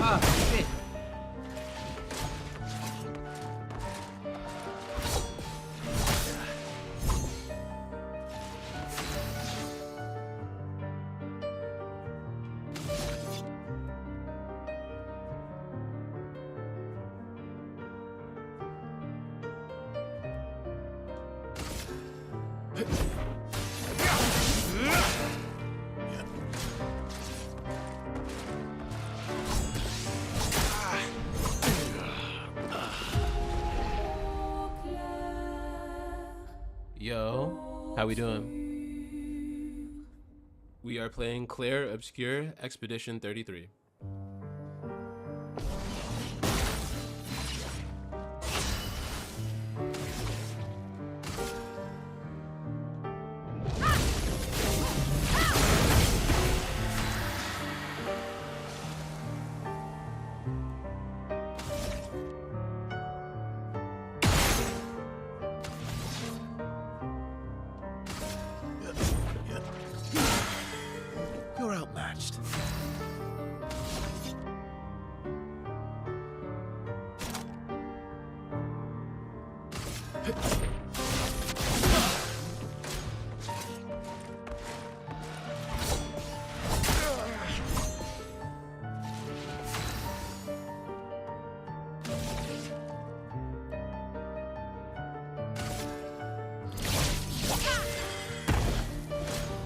Ah, shit. Yo, how we doing? We are playing Clair Obscur Expedition 33. You're outmatched.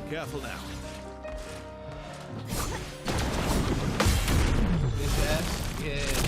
Careful now. His ass? Yeah.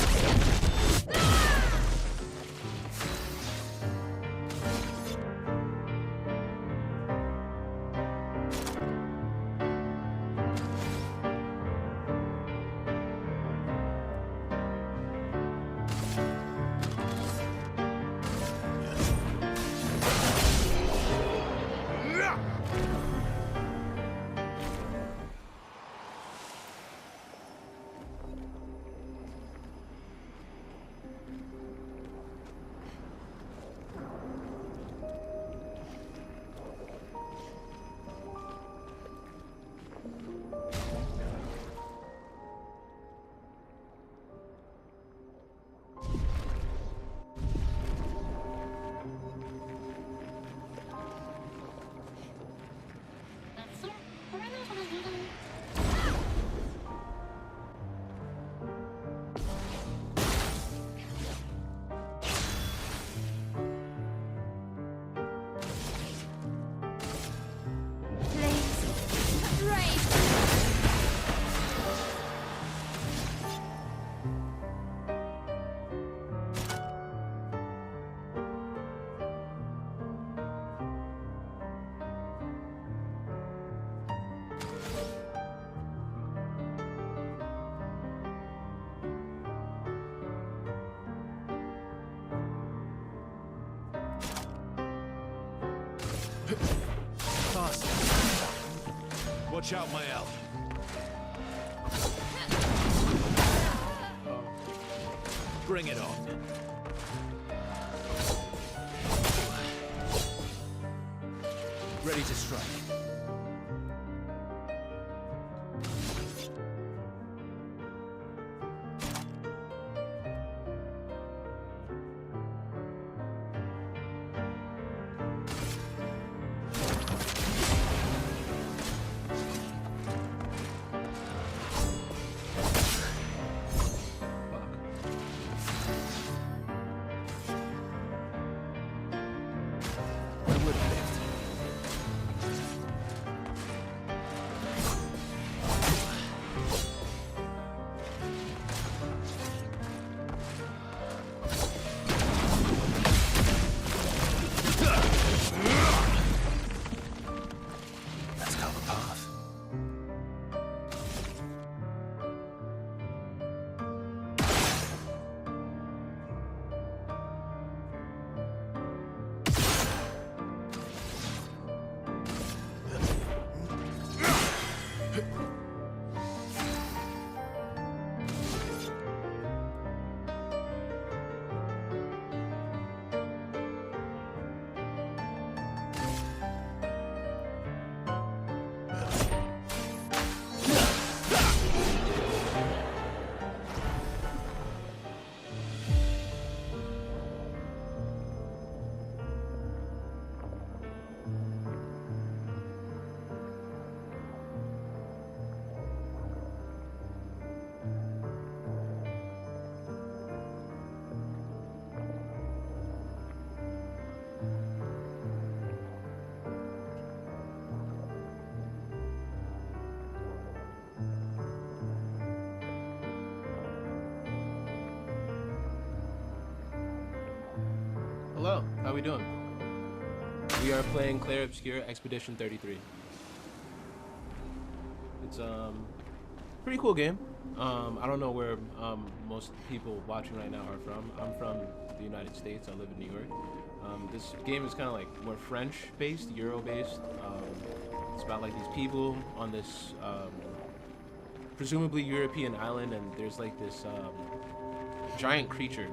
Faster. Watch out, Mael. Bring it on. Ready to strike. I would have lived. we doing? We are playing Clair Obscur Expedition 33. It's pretty cool game. I don't know where most people watching right now are from. I'm from the United States. I live in New York. This game is kind of like more French-based, Euro-based. It's about like these people on this presumably European island, and there's like this giant creature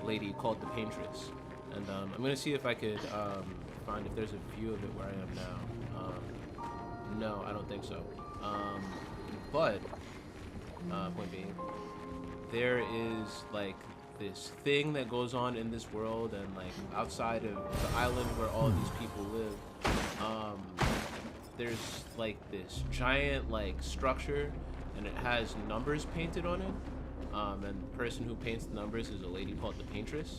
lady called the Paintress. And I'm gonna see if I could find if there's a view of it where I am now. No, I don't think so. But point being, there is like this thing that goes on in this world, and like outside of the island where all these people live, there's like this giant like structure, and it has numbers painted on it. And the person who paints the numbers is a lady called the Paintress.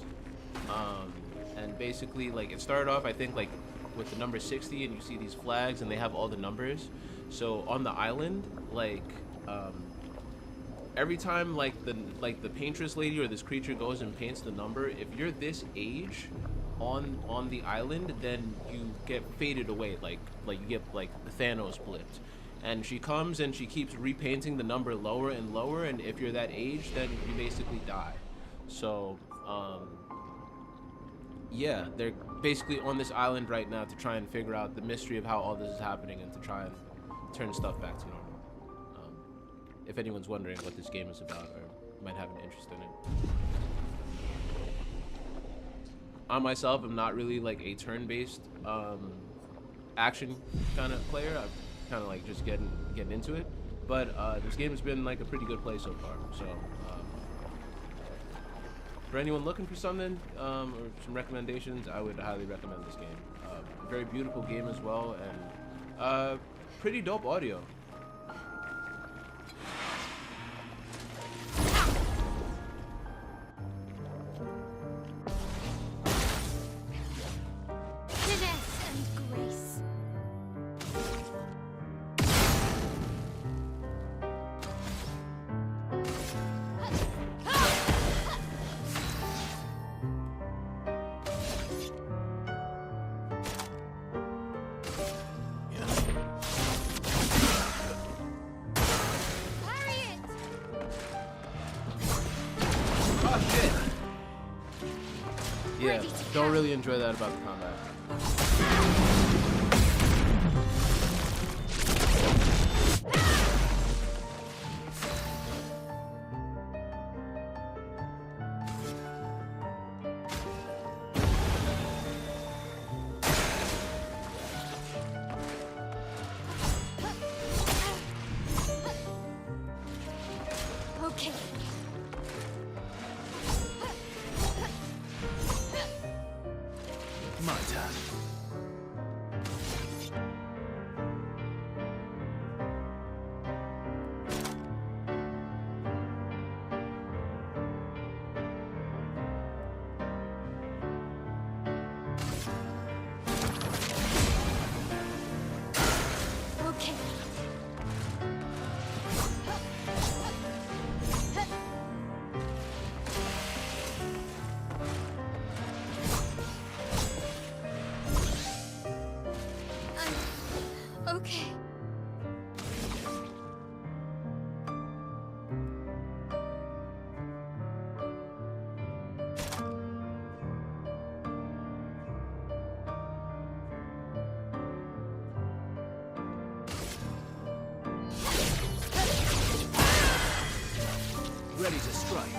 And basically, like, it started off, I think, like with the number 60, and you see these flags, and they have all the numbers. So on the island, like, every time like the Paintress lady or this creature goes and paints the number, if you're this age on the island, then you get faded away, like you get like Thanos blipped. And she comes and she keeps repainting the number lower and lower, and if you're that age, then you basically die. So yeah, they're basically on this island right now to try and figure out the mystery of how all this is happening and to try and turn stuff back to normal. If anyone's wondering what this game is about or might have an interest in it. I myself am not really like a turn-based action kind of player. I'm kind of like just getting into it. But this game has been like a pretty good play so far. So for anyone looking for something or some recommendations, I would highly recommend this game. Very beautiful game as well, and pretty dope audio. Yeah, don't really enjoy that about the combat. Okay. My turn. Okay. Okay. Ready to strike.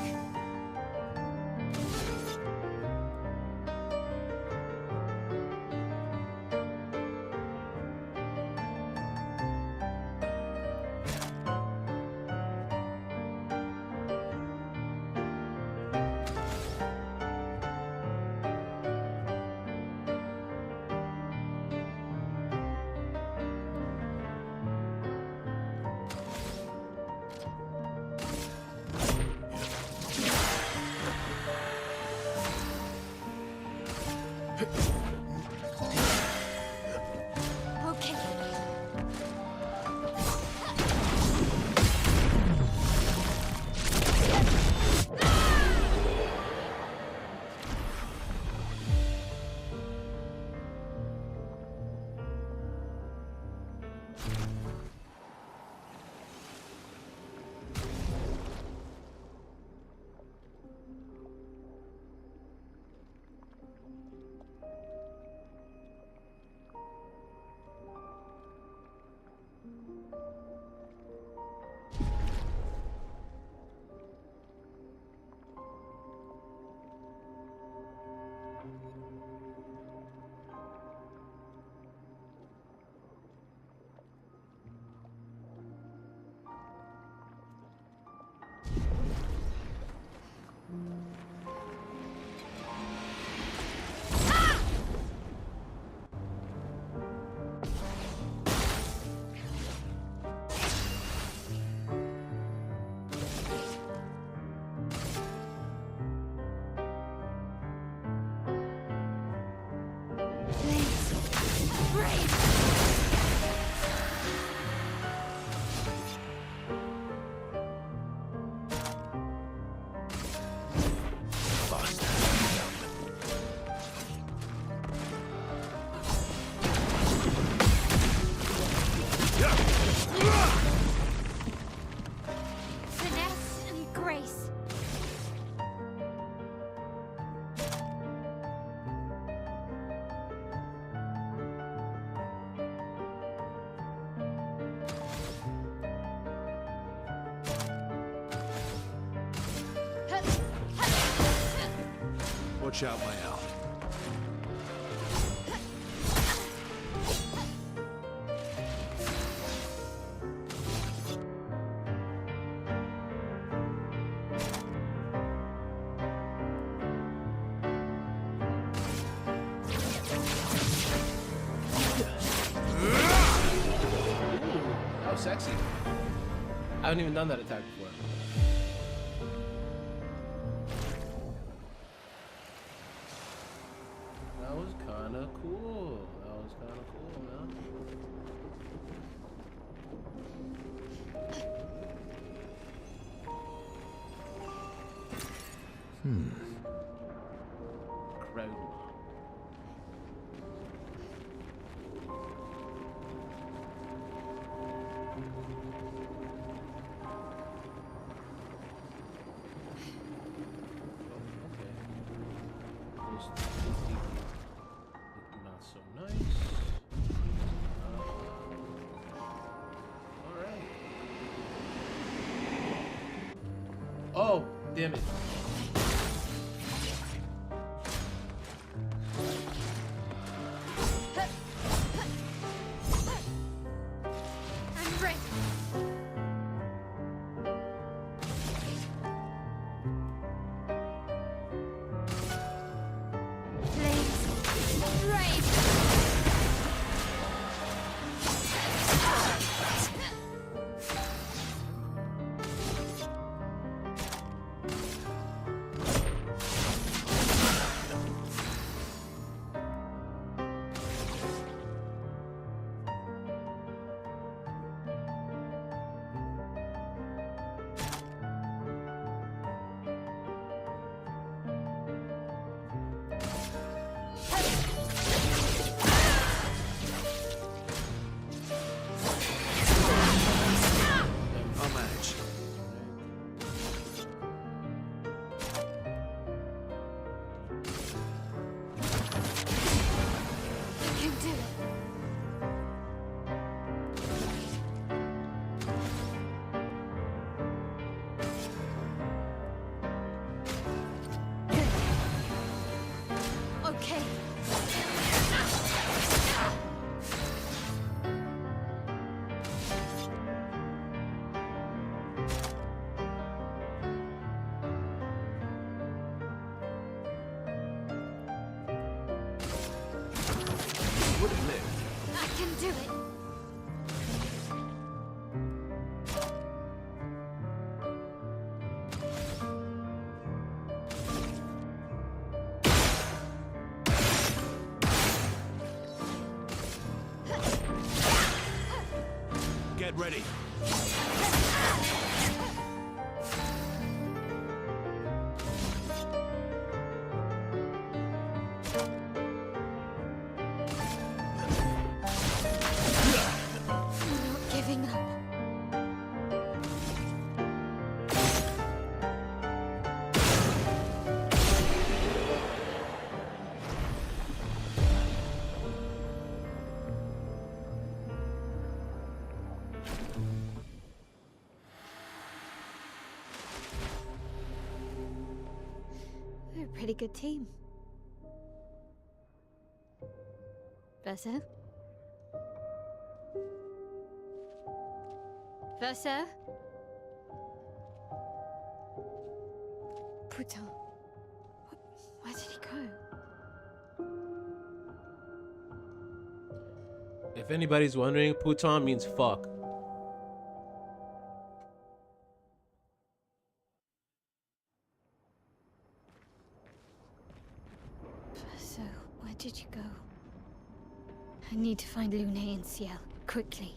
Finesse and grace. Watch out, my Al. That was sexy. I haven't even done that attack before. That was kind of cool. That was kind of cool, man. Crowd. Not so nice. All right. Oh, damn it. I'm ready. Flames. Rage. I'll manage. I can do it. Okay. Would have lived. I can do it. Get ready. pretty good team. Verso? Verso? Putain. Where did he go? If anybody's wondering, Putain means fuck. So, where did you go? I need to find Lune and Ciel, quickly.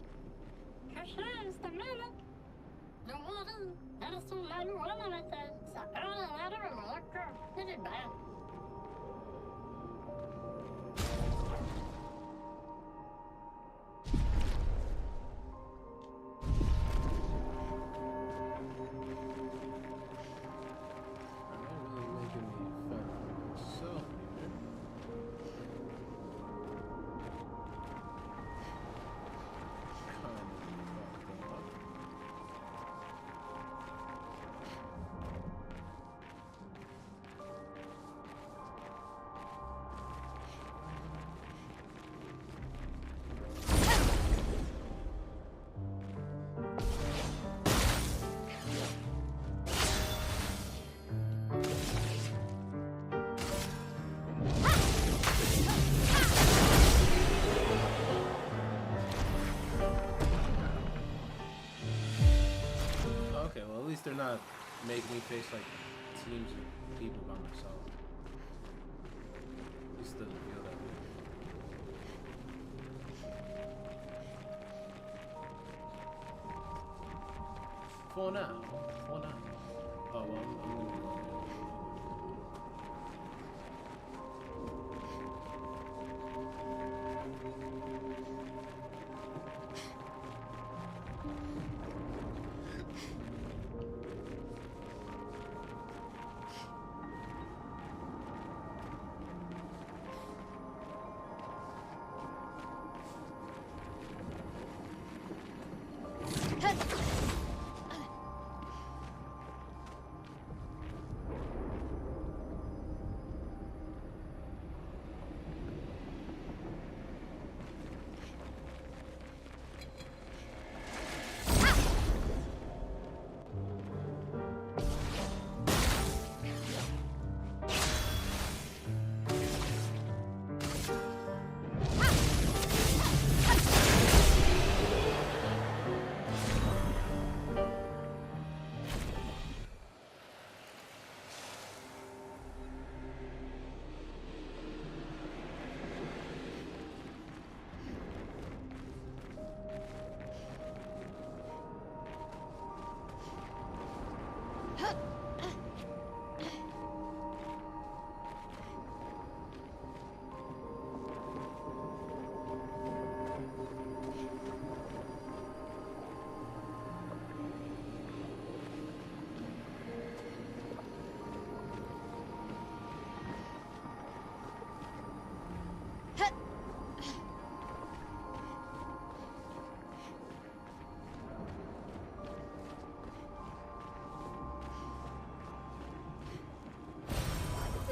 Okay, well at least they're not making me face like teams of people by myself. At least it doesn't feel that way. For now. For now. Oh well, I'm gonna go.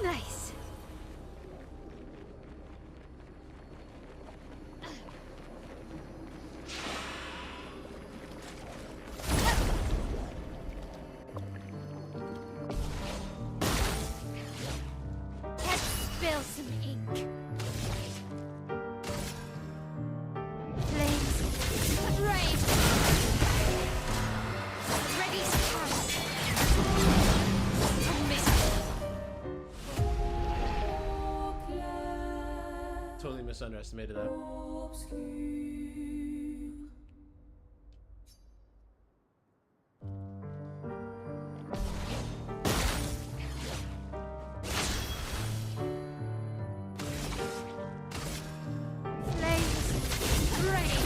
Nice. Let's spill some ink. Flames, rage. Ready to cast. Totally misunderestimated that. Flames, rage.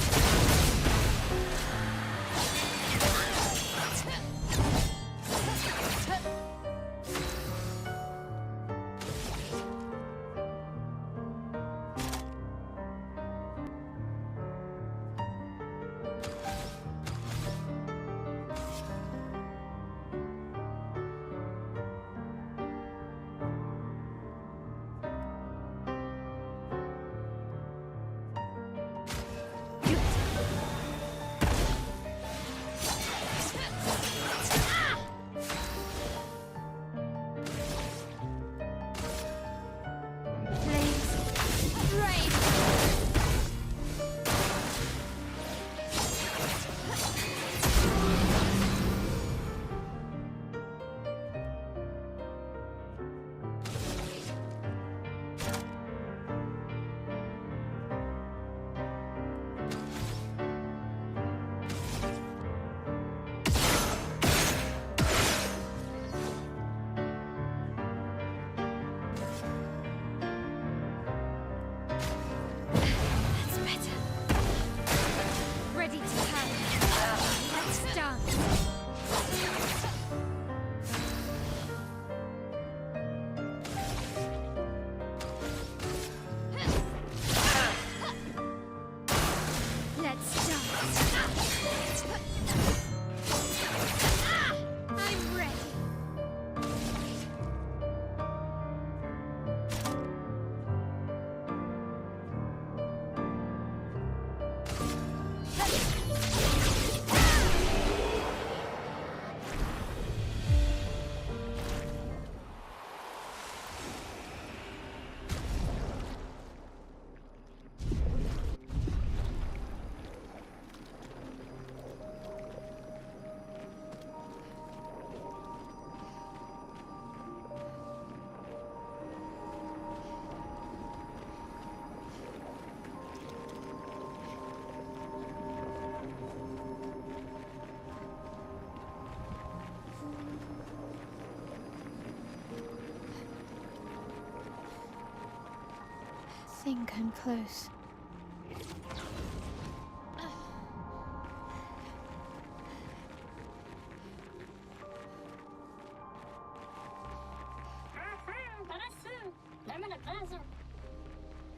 think I'm close.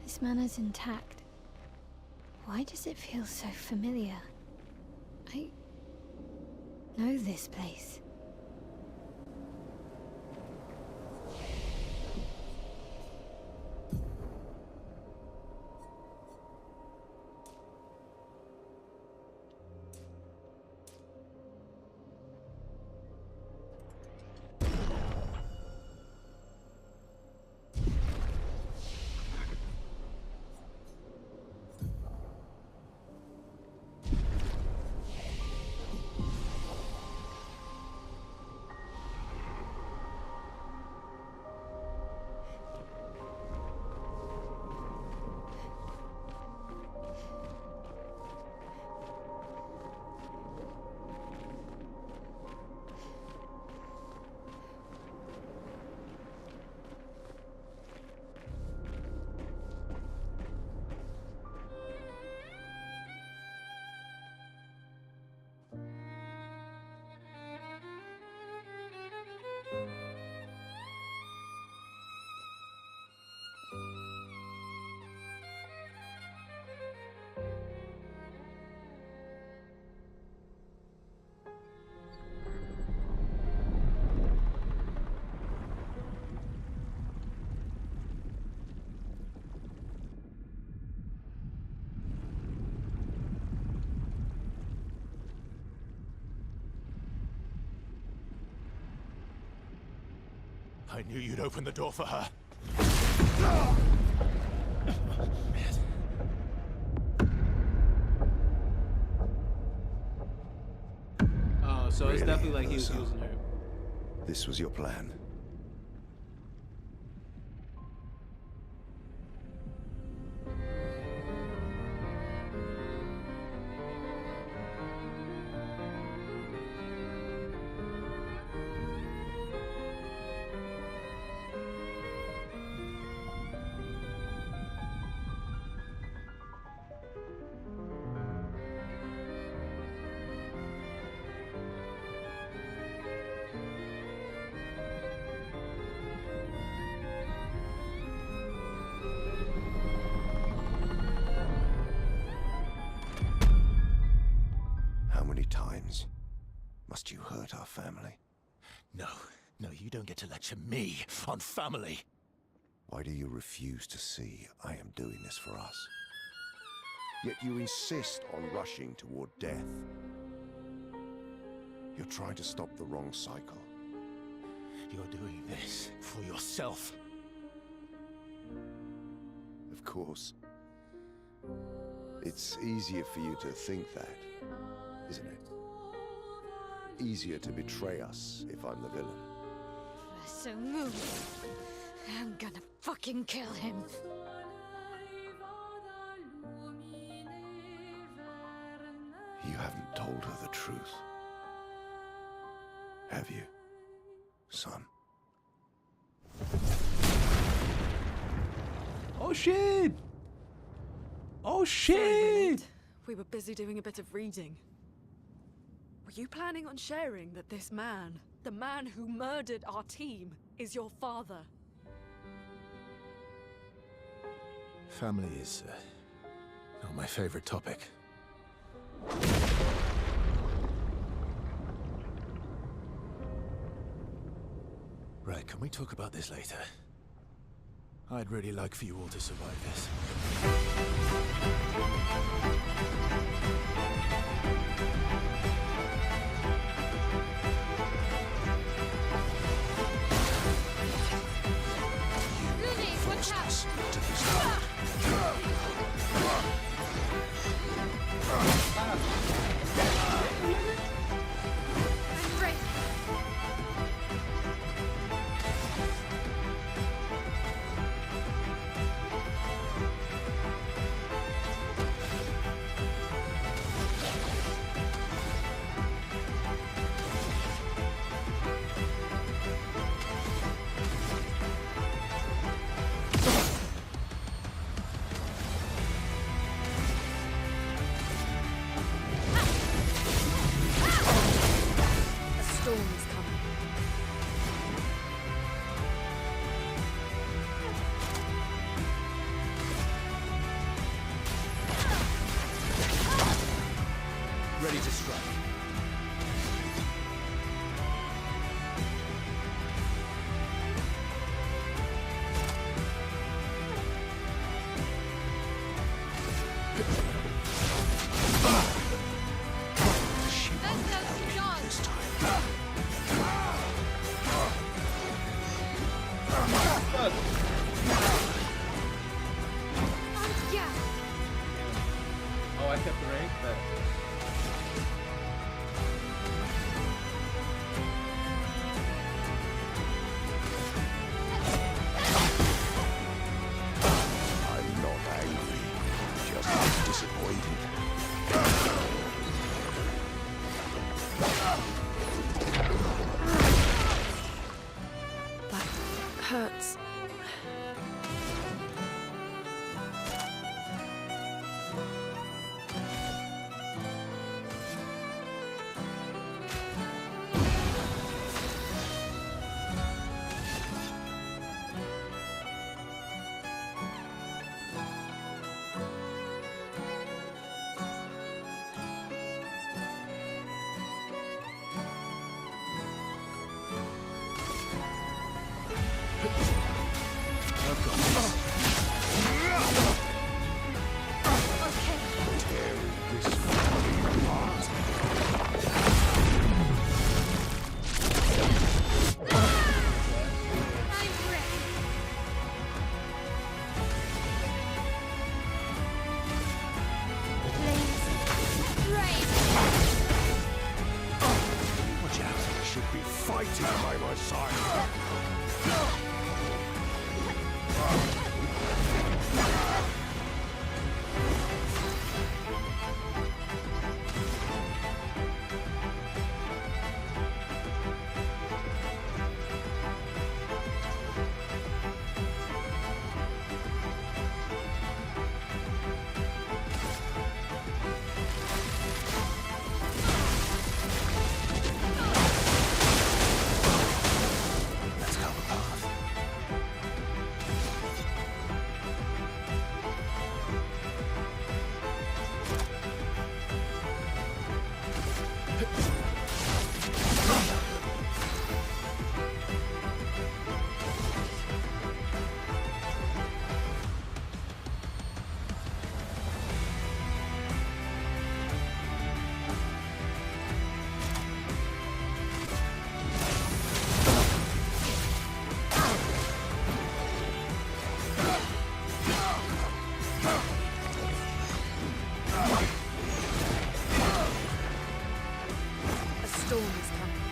This manor's intact. Why does it feel so familiar? I know this place. I knew you'd open the door for her. Oh, so it's Really, definitely like he was Ursa? using her. This was your plan. How many times must you hurt our family? No, you don't get to lecture me on family. Why do you refuse to see I am doing this for us? Yet you insist on rushing toward death. You're trying to stop the wrong cycle. You're doing this for yourself. Of course. It's easier for you to think that, isn't it? Easier to betray us if I'm the villain. So move. I'm gonna fucking kill him. You haven't told her the truth. Have you, son? Oh shit! Oh Sorry, shit! we're late. We were busy doing a bit of reading. Were you planning on sharing that this man, the man who murdered our team, is your father? Family is not my favorite topic. Right, can we talk about this later? I'd really like for you all to survive this. Looney, watch out! Break. Ready to strike. This time. Oh, I kept the rank? But I'm not angry, just disappointed. That hurts. Tearing this family apart. Watch out, I should be fighting by my side. Let's go the path. A storm is coming.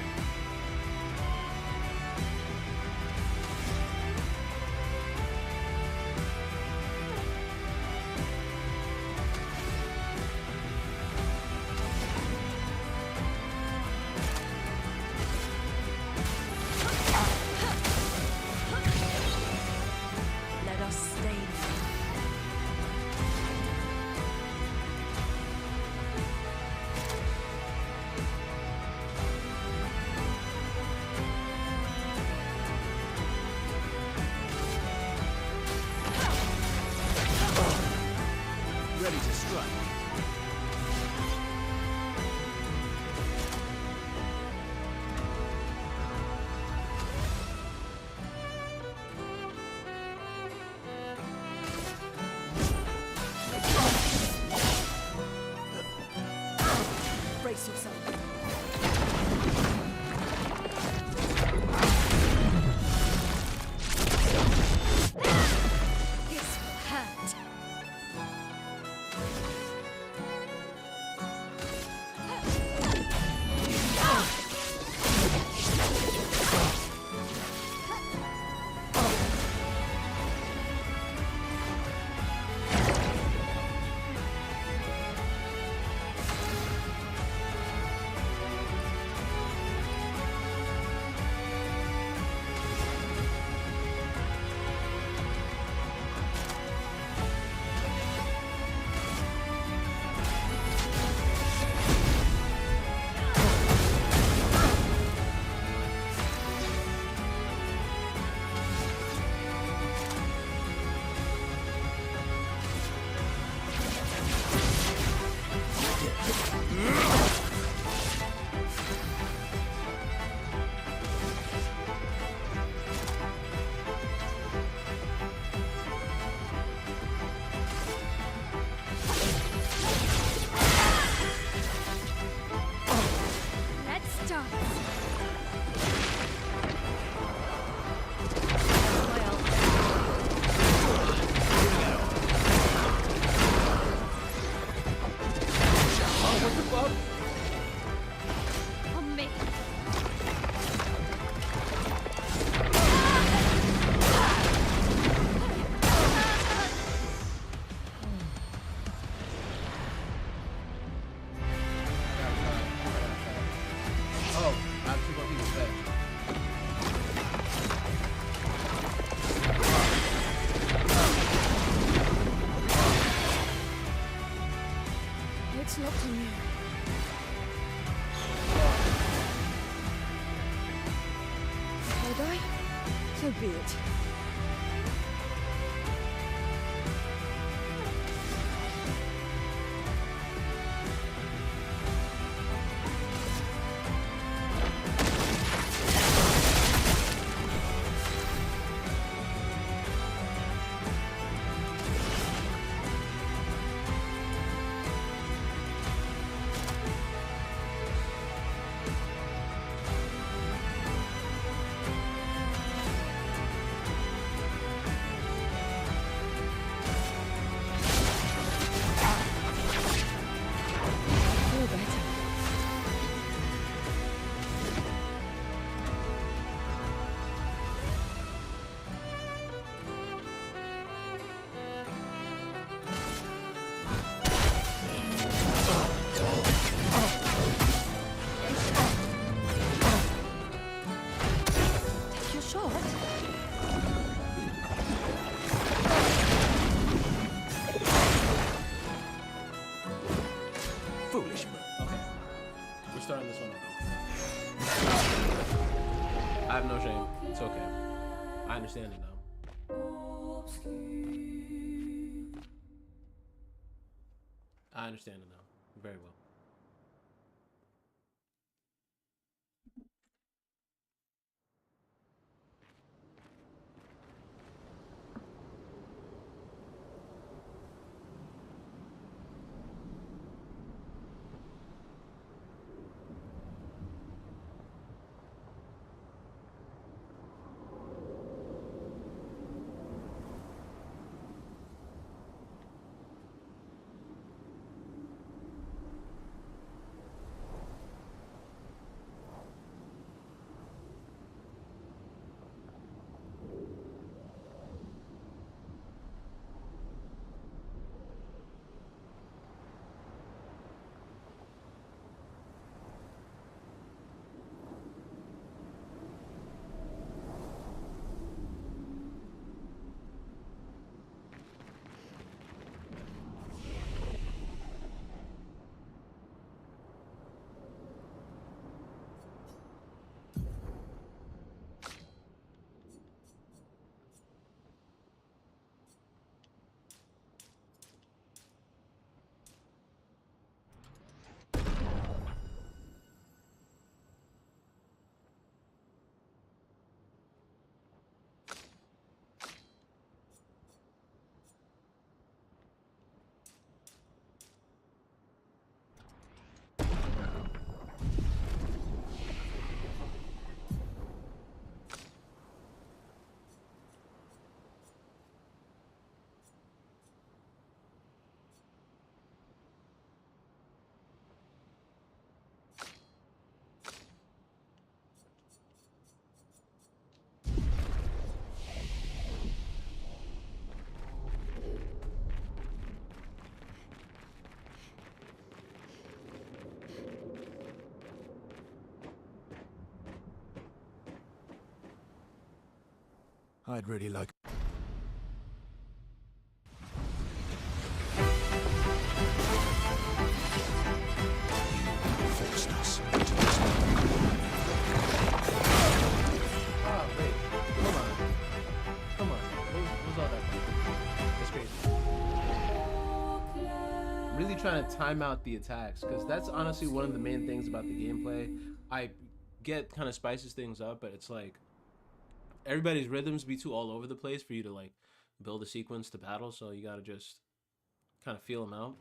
Let us stay there. Ready to strike. Brace yourself. This will hurt. up. On me. Oh, I have two more people fed. It's locked on you. Will I? So be it. Feel better. Take your shot. Foolish move. Okay. We're starting this one over. I have no shame. It's okay. I understand it now. I understand it now. Very well. I'd really like... Forced us into this. Oh, wait. Come on. Come on. What's all that for? That's crazy. I'm really trying to time out the attacks, because that's honestly one of the main things about the gameplay. I get kind of spices things up, but it's like everybody's rhythms be too all over the place for you to like build a sequence to battle, so you gotta just kind of feel them out.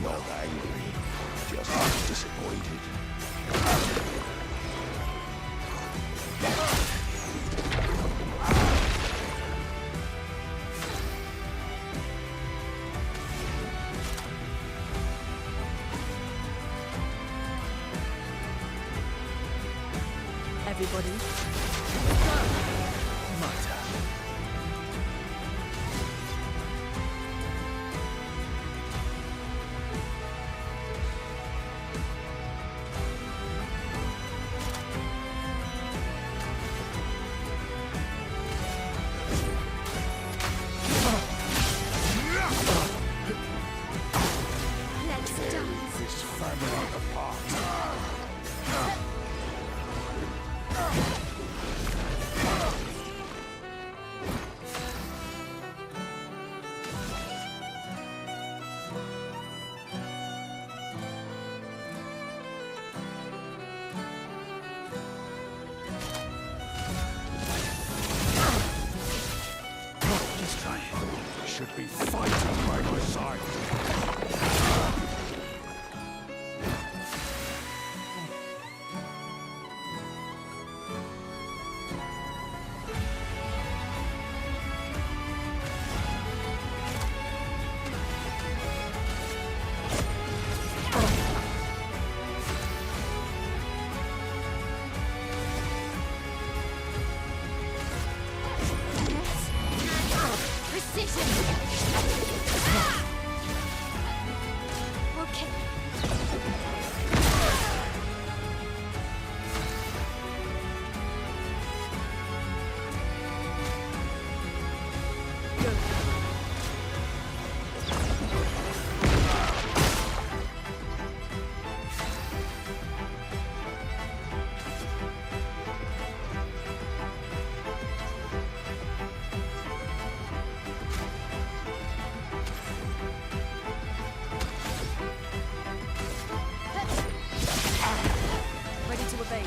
Not angry, just disappointed. Everybody, My turn. Let's dance. This family apart. Just try it. Should be fighting by my side. Precision! Okay. ready to evade.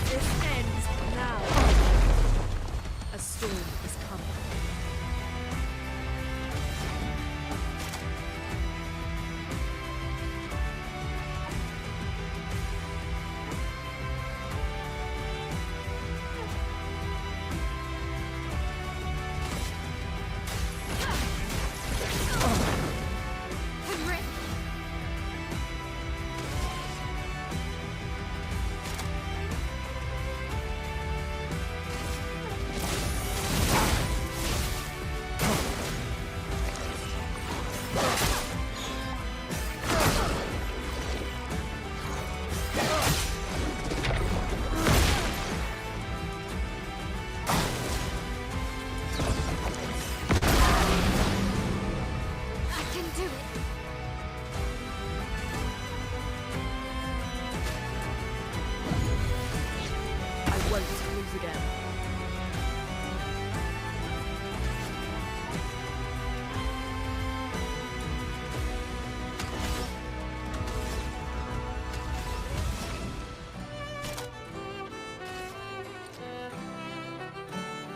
This ends now. A storm is coming. Henry! I can do it! I won't lose again.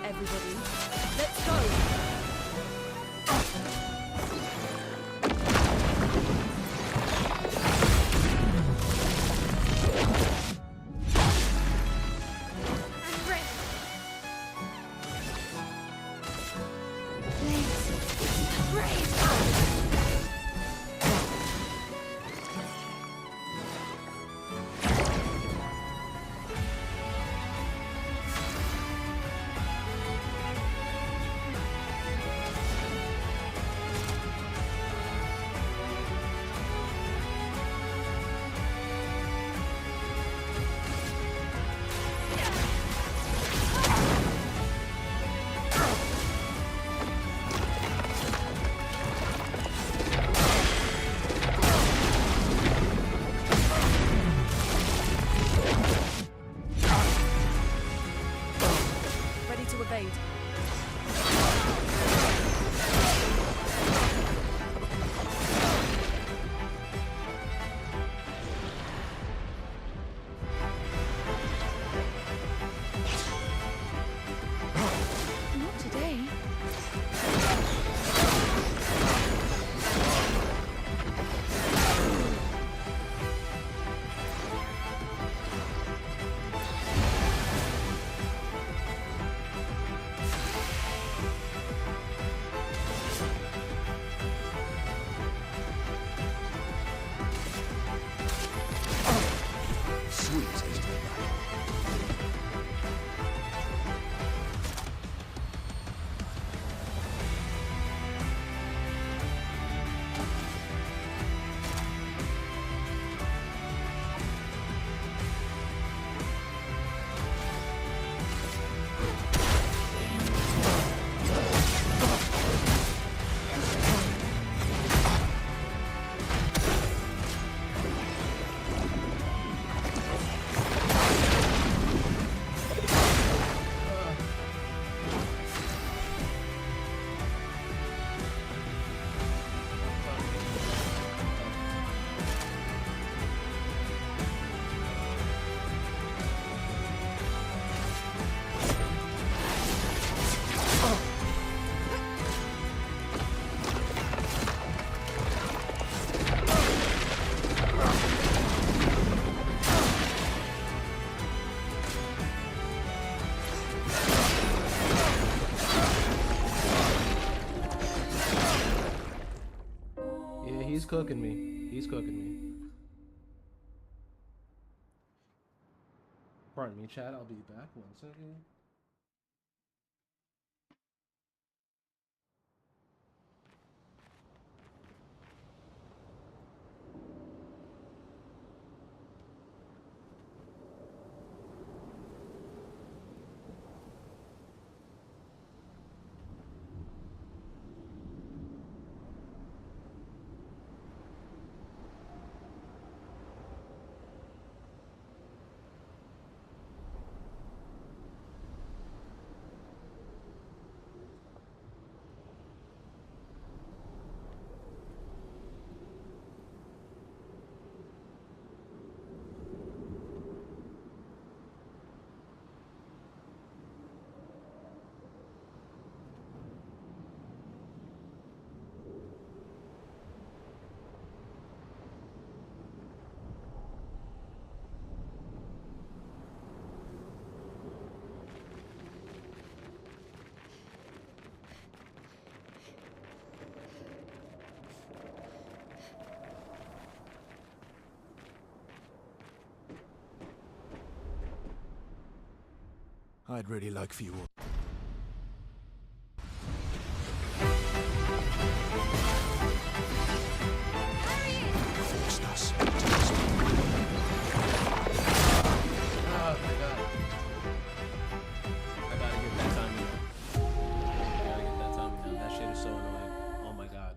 Everybody, let's go! I'm ready! Please, brave! He's cooking me. He's cooking me. Pardon me, Chad. I'll be back 1 second. I'd really like for you all. Forced us to this. Oh my god. I gotta get that timing down. I gotta get that timing down. That shit is so annoying. Oh my god.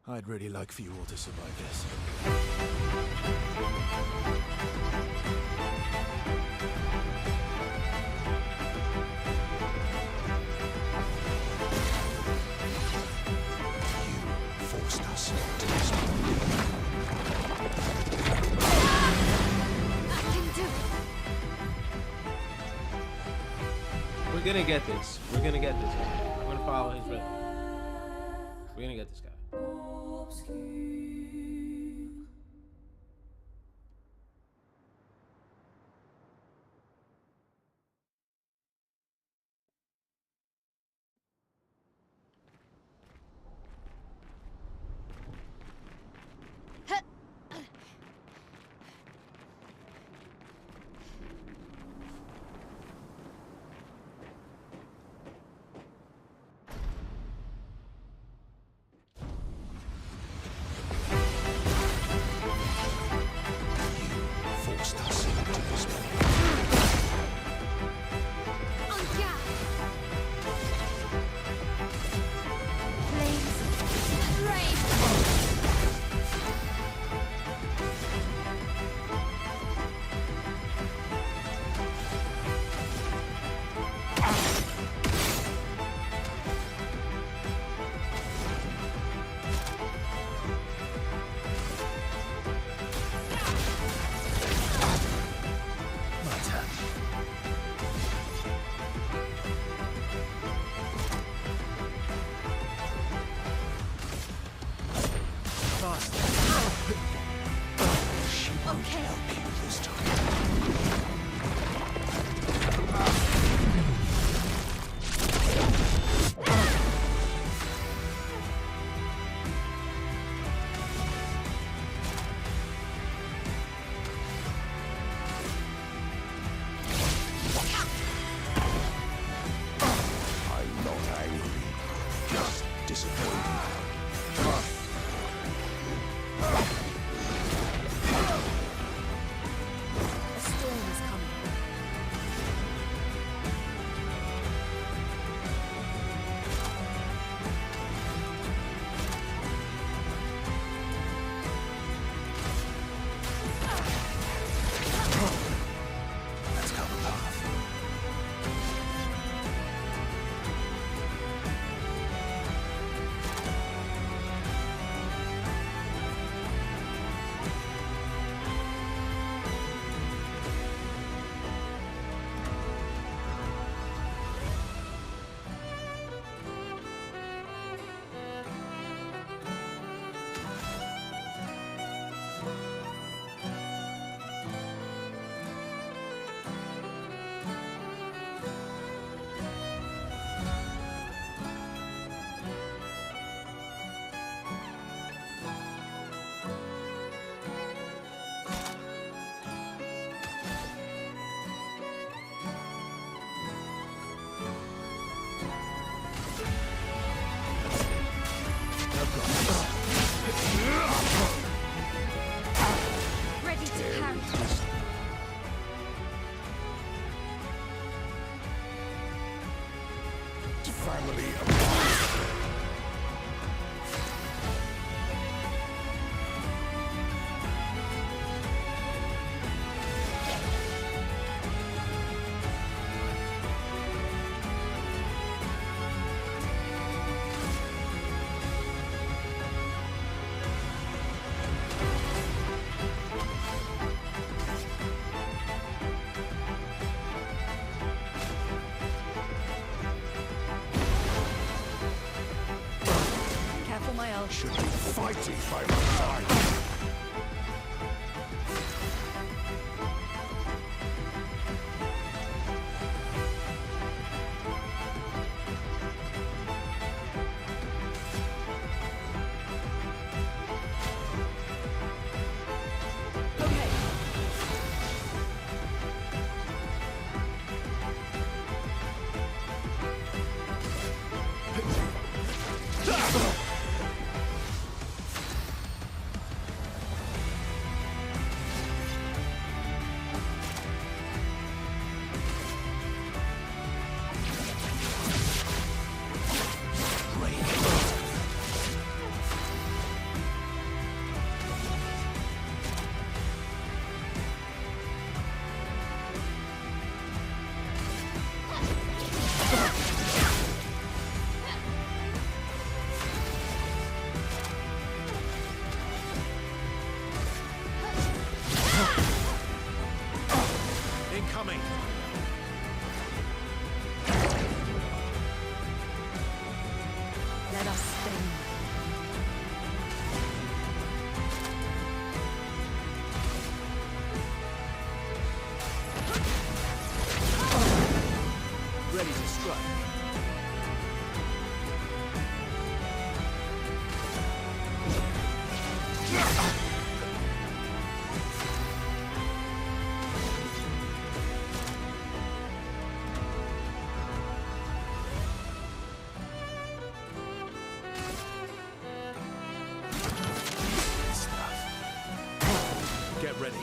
I'd really like for you all to survive this. You forced us to this. I can do it. We're gonna get this. We're gonna get this. I'm gonna follow his rhythm. We're gonna get this guy. Forced us to this. On gas. Flames. Rain. My turn. She won't Okay. help you this time. I'm not angry, just disappointed. A storm is coming. Let's cover path. my elf. Should be fighting by my side. Okay. Incoming! Let us sting. Ready to strike. Get ready.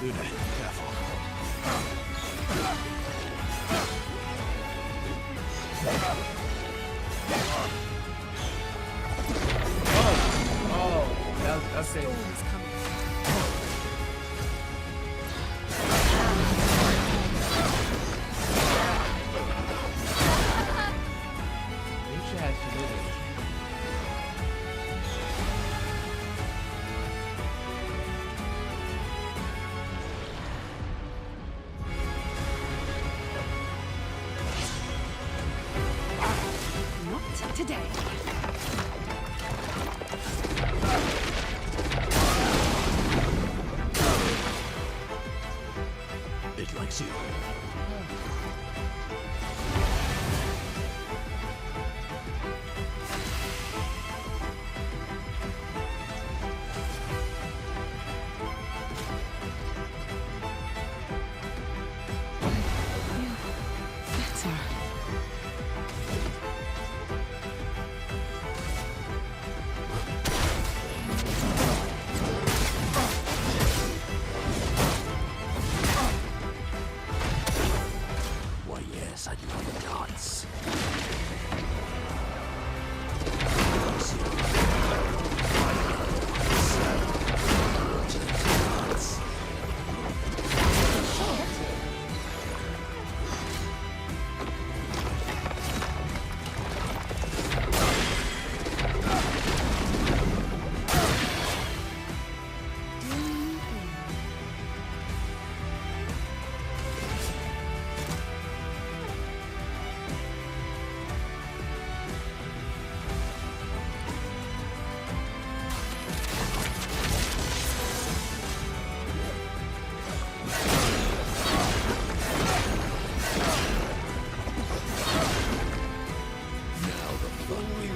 Luna, careful. Oh, that's it. Storm's coming. Nature has humility. Not today. It likes you. Better. Why, yes, I'd love a dance.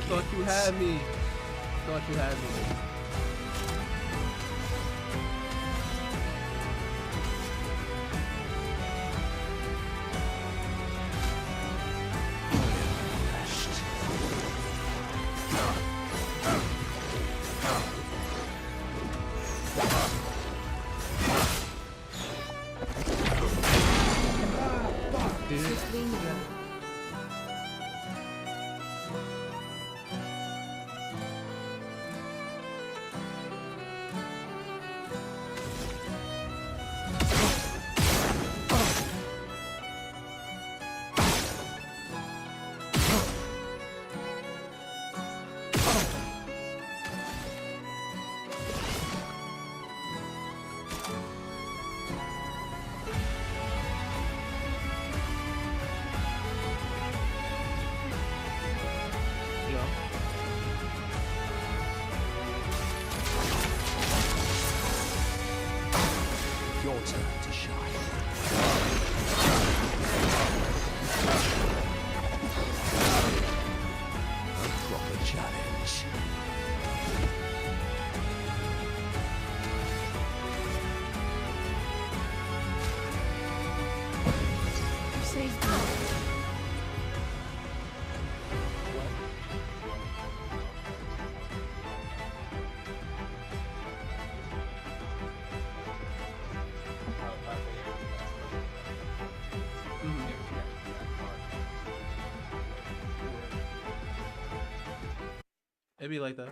Thought you had me. Thought you had me. saved me. It'd be like that.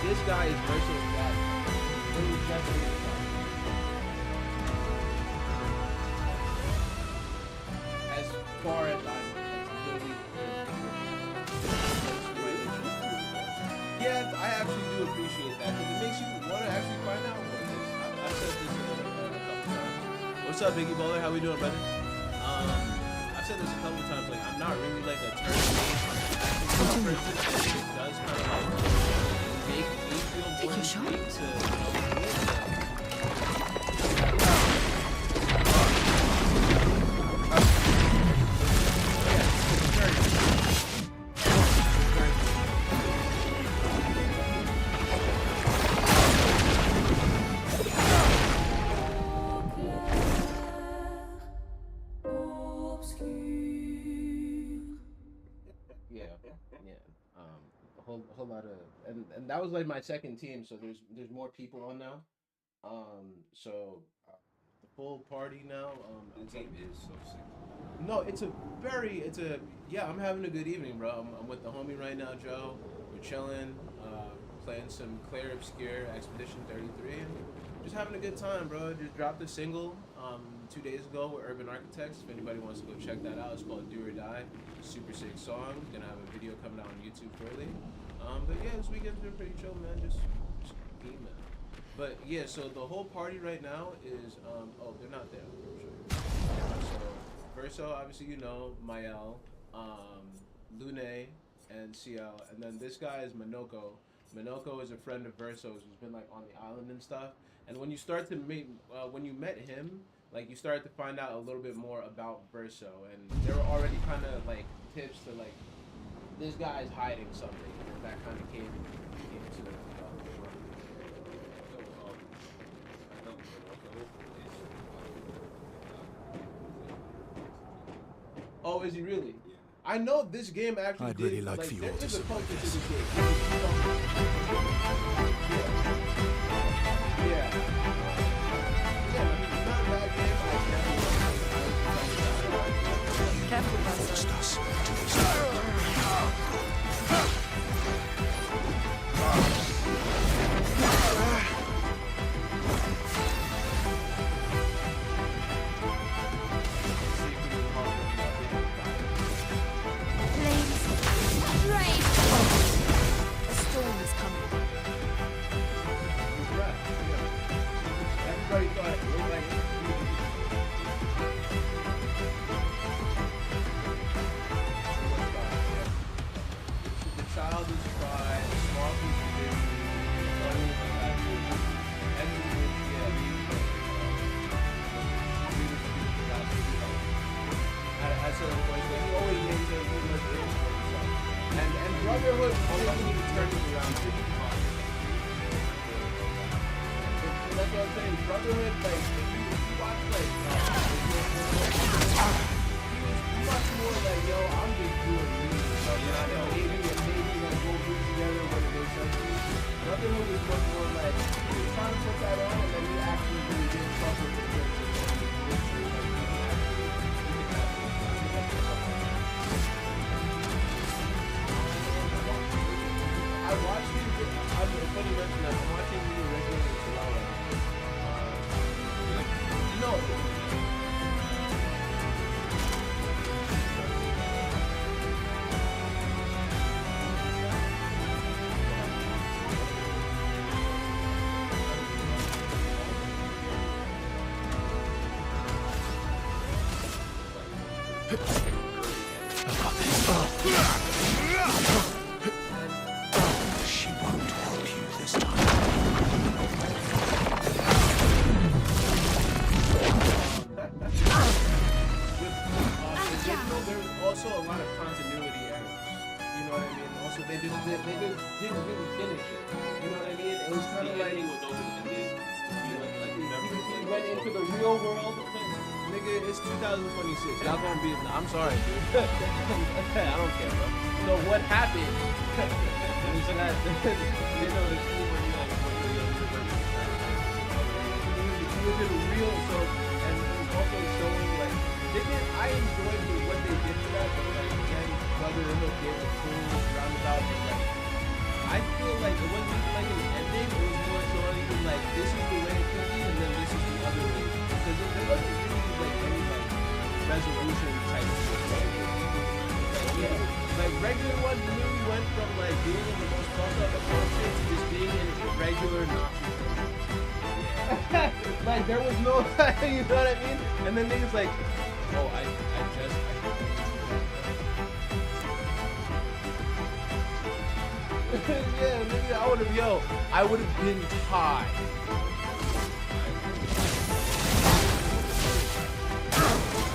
This guy is versatile. As far as I know, yeah, I actually do appreciate that because it makes you want to actually find out what it is. I've said this a couple times. What's up, Biggie Bowler? How we doing, brother? I've said this a couple times. Like, I'm not really like a turn person. It does kind of like make me feel more intrigued to a whole lot of, and that was like my second team, so there's more people on now. So the full party now. The team is so sick. No, yeah, I'm having a good evening, bro. I'm with the homie right now, Joe. We're chilling, playing some Claire Obscure Expedition 33, and just having a good time, bro. Just dropped a single 2 days ago with Urban Architects. If anybody wants to go check that out, it's called Do or Die. Super sick song. Gonna have a video coming out on YouTube shortly. But yeah, this weekend's been pretty chill, man. Just beaming. But yeah, so the whole party right now is oh, they're not there. So Verso, obviously you know, Mael, Lune, and CL, and then this guy is Minoko. Minoko is a friend of Verso's who's been like on the island and stuff. And when you start to meet, when you met him, like you started to find out a little bit more about Verso, and there were already kind of like tips to like this guy's hiding something, and that kind of came to the. Oh, is he really? Yeah. I know this game actually. I'd really like for you all to survive this. Yeah. I mean, it's not a bad game. Careful, Buster. Forced us to this. And Brotherhood really turned it around pretty hard. That's what I'm saying. Brotherhood, like, if you watch, like, he was much more like, yo, I'm just doing me. So, you know, maybe like go group together when it makes sense to you. Brotherhood was much more like, he was trying to put that on, and then he actually really did fuck with it. I watched you. I'm funny mention that I'm watching the original Chihuahua. No. She won't help you this time. There's also a lot of continuity errors. You know what I mean? Also, they didn't really finish it. You know what I mean? It was kind of like he went into the real world. Nigga, it's 2026. Y'all gonna be? I'm sorry, dude. I don't care, bro. So what happened? Is that you know the scene where he was in a real and he was also showing like. I enjoyed what they did for that, but like again, Brotherhood gave a cool roundabout, but like I feel like it wasn't even like an ending, it was more showing you like this is the way it could be and then this is the other way. Because there wasn't really like any like resolution type of shit. Like, yeah. Like regular ones really went from like being in the most fucked up shit to just being in regular Nazi. Like there was no you know what I mean? And then niggas like oh, yeah, nigga, I would have been tied.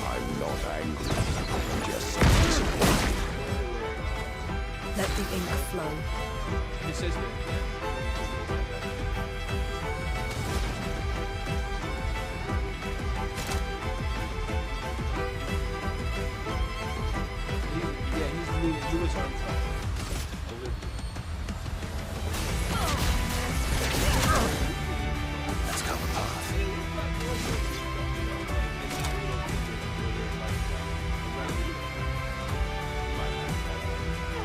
I'm not angry. I'm just disappointed. Let the ink flow. His sister. He's Louis Armstrong. Let's go apart.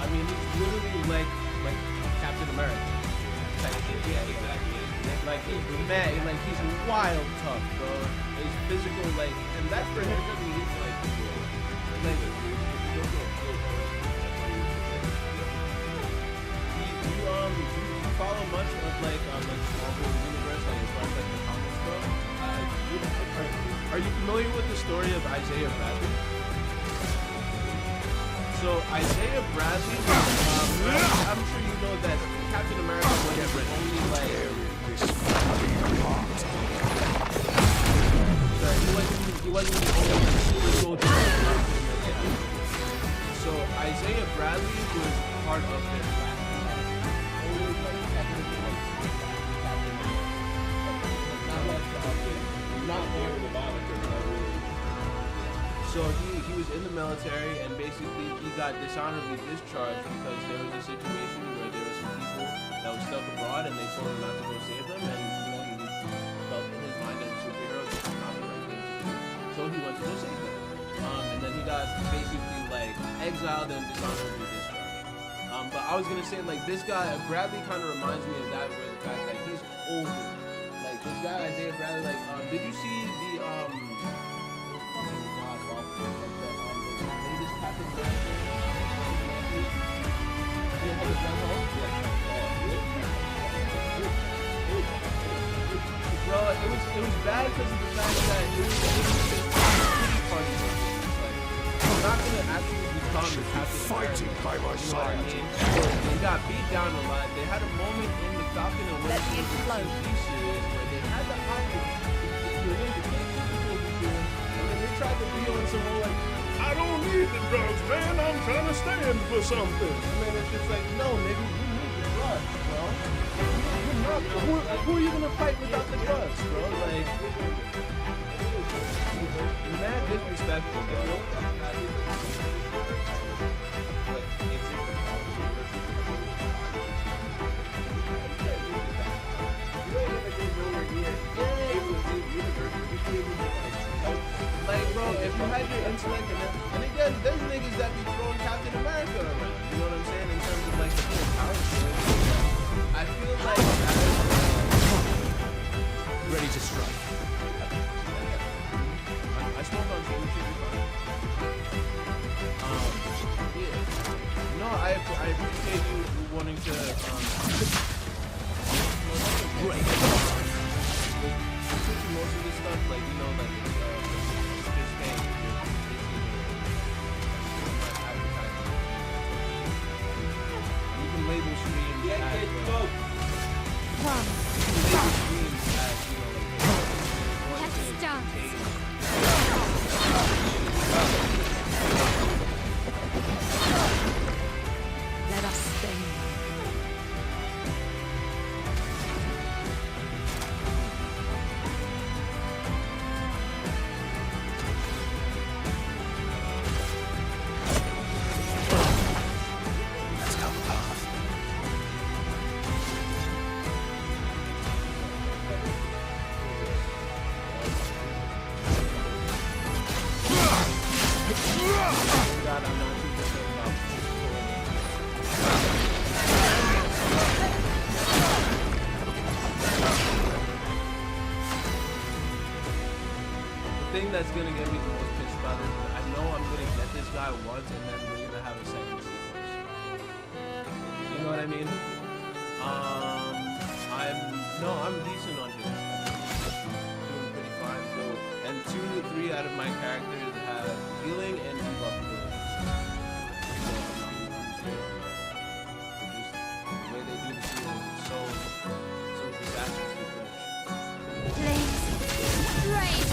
I mean, he's literally like Captain America. Yeah, exactly. Like he's mad, like he's wild tough, bro. He's physical, like, and that's for him. He's like, you follow much of like Marvel universe, like as far as like the comics go? Are you familiar with the story of Isaiah Bradley? So Isaiah Bradley, I'm sure you know that Captain America was only like he wasn't the only super soldier. So Isaiah Bradley was part of their last So he was in the military and basically he got dishonorably discharged because there was a situation where there were some people that were stuck abroad and they told him not to go save them, and you know he felt in his mind as a superhero this is not the right thing to do. So he went to go save them. And then he got basically like exiled and dishonorably discharged. But I was gonna say like this guy Bradley kind of reminds me of that, where the fact that he's older. Like this guy Isaiah Bradley, like did you see the Bro, it was bad because of the fact that it was just pretty funny. Like, I'm not gonna actually become the Captain Fighting by my side. You know what I mean? They got beat down a lot. They had a moment in the Falcon and Winter TV series where they had the opportunity to win the and then they tried to be on some more like, I don't need the drugs, man. I'm trying to stand for something. Man, it's just like, no, nigga, you need the drugs, bro. You're not, who are you gonna fight without the drugs, bro? Like, you're mad disrespectful, bro. Like, bro, if you had your intellect and again, there's niggas that be throwing Captain America around. You know what I'm saying? In terms of like the whole power shit. I feel like Ready to strike. I smoke on game shit. Yeah. No, I appreciate you wanting to Great. most of this stuff, like, you know, like it's just fake. You can label streams as Come, label streams as, you know, like let's dance. Let us sting. Let's go past. God, I'm not too concerned about the thing that's gonna get me the most pissed about it is I know I'm gonna get this guy once and then we're gonna have a second sequence. You know what I mean? I'm decent on his. Doing pretty fine. So, and 2 to 3 out of my characters have healing and debuff abilities. Just the way they do the healing is so disastrously fresh. Please, raise.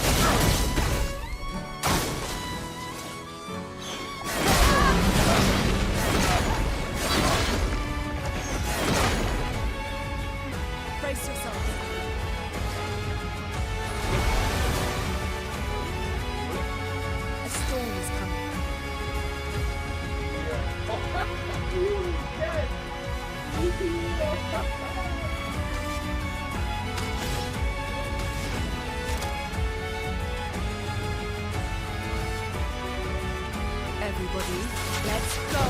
Brace yourself. A storm is coming. Everybody, let's go.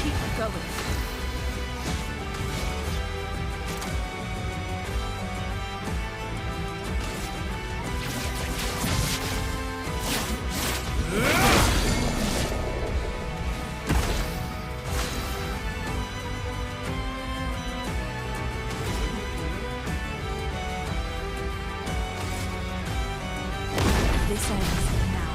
Keep going. This ends now.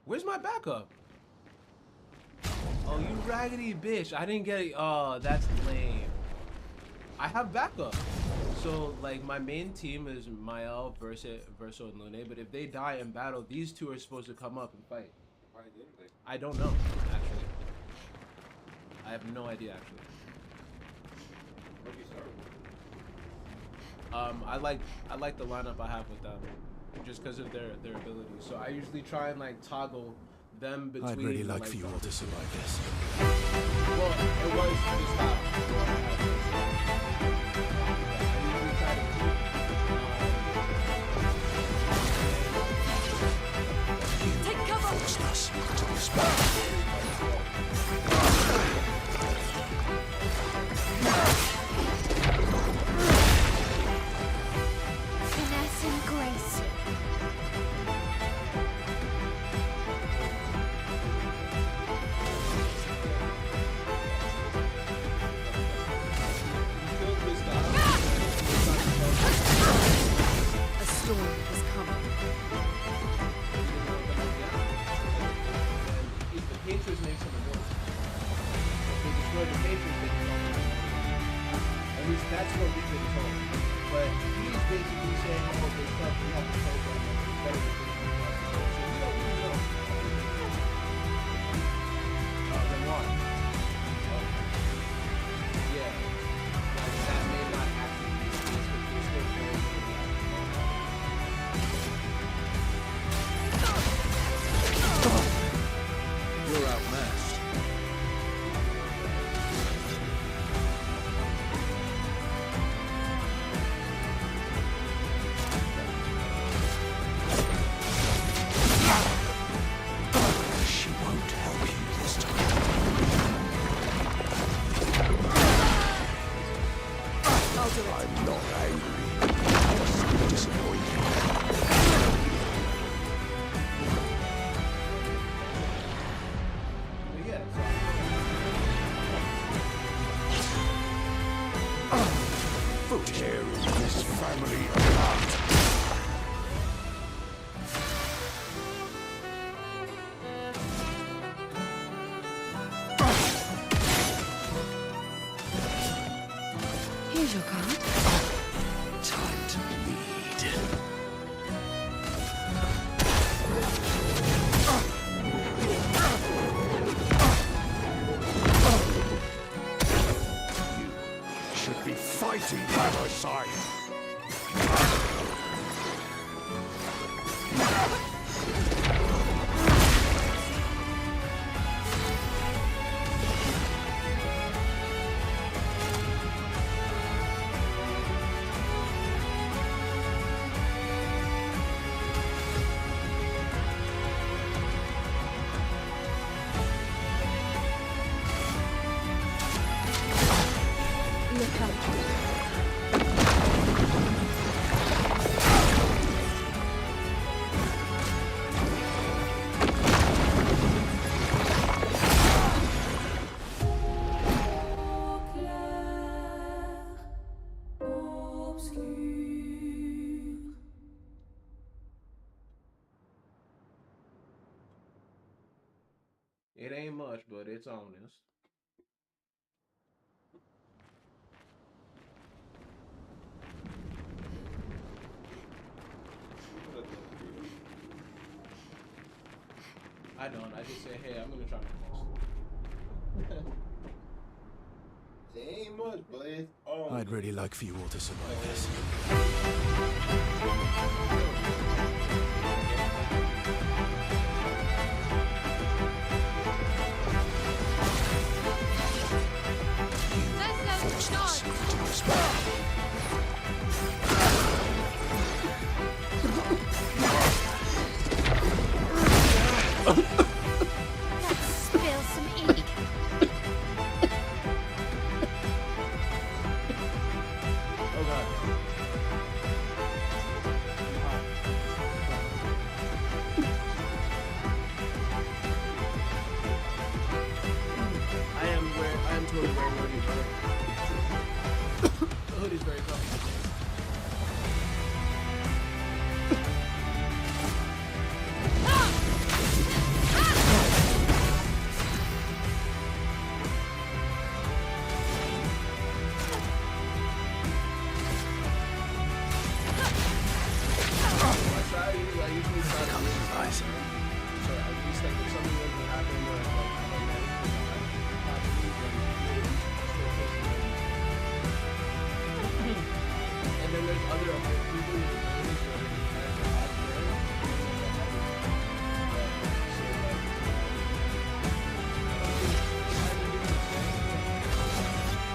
Where's my backup? Oh, you raggedy bitch. I didn't get it. Oh, that's lame. I have backup. So, like, my main team is Mael, Verso, and Lune, but if they die in battle, these two are supposed to come up and fight. Why didn't they? I don't know, actually. I have no idea, actually. What did you start with? I like the lineup I have with them, just because of their abilities. So I usually try and like toggle them between. I'd really like for you all to survive this. Well, it was just stop. I usually try to keep. Take cover! Forced us to this battle. Finesse and grace. A storm is coming. If the Patriots make some noise, if they destroy the Patriots, they can help. At least that's what we've been told. But he's basically saying, oh, they thought we have to program them. It's better than this. So we don't really know. Then why? Yeah. Like, that may not actually be the case, but they're still very good. You're outmatched. She won't help you this time. I'll do it. I'm not angry. Just disappointed. But yeah, so Tearing this family apart. Here's your card. Time to bleed. You should be fighting by my side. Look out. it ain't much, but it's honest. I don't. I just say, hey, I'm gonna try my best. It ain't much, but it's all. I'd really like for you all to survive this. Forced us to this battle. Let's spill some ink. Oh god. I am totally wearing a hoodie, brother. The hoodie's very comfortable. like if something was to happen or like and then there's other people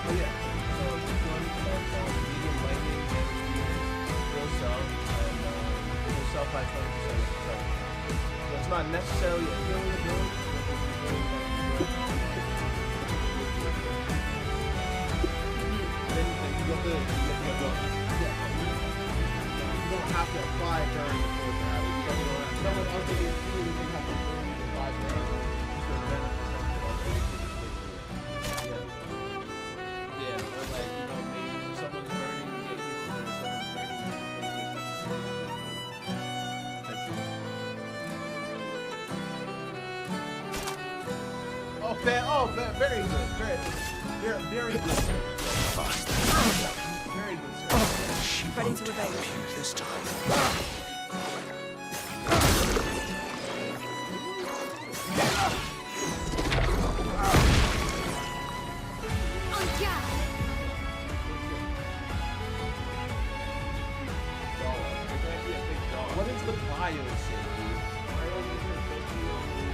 oh yeah, so this one called medium lightning will sell and will sell by 20%. So it's not necessarily a healing ability. Then you get the yeah. You don't have to apply it during the course of having it. Someone else that is healing can have to apply it during the yeah, or like, you know, maybe if someone's burning, you get hit from someone's burning, very good. Very good. Very good, sir. She Ready won't to evade. help you this time. Oh, yeah. What is the bio say, dude? Bio is supposed to be on the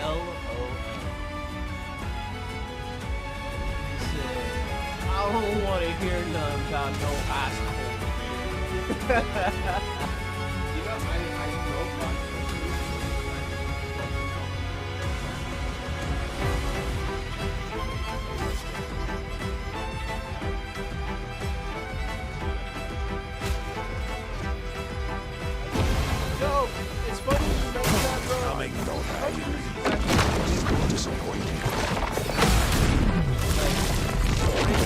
LOL. He said, I don't want to hear nothing about no asshole. You know, I broke on Yo, it's funny you mention that, bro. Coming, don't hide. Disappointing.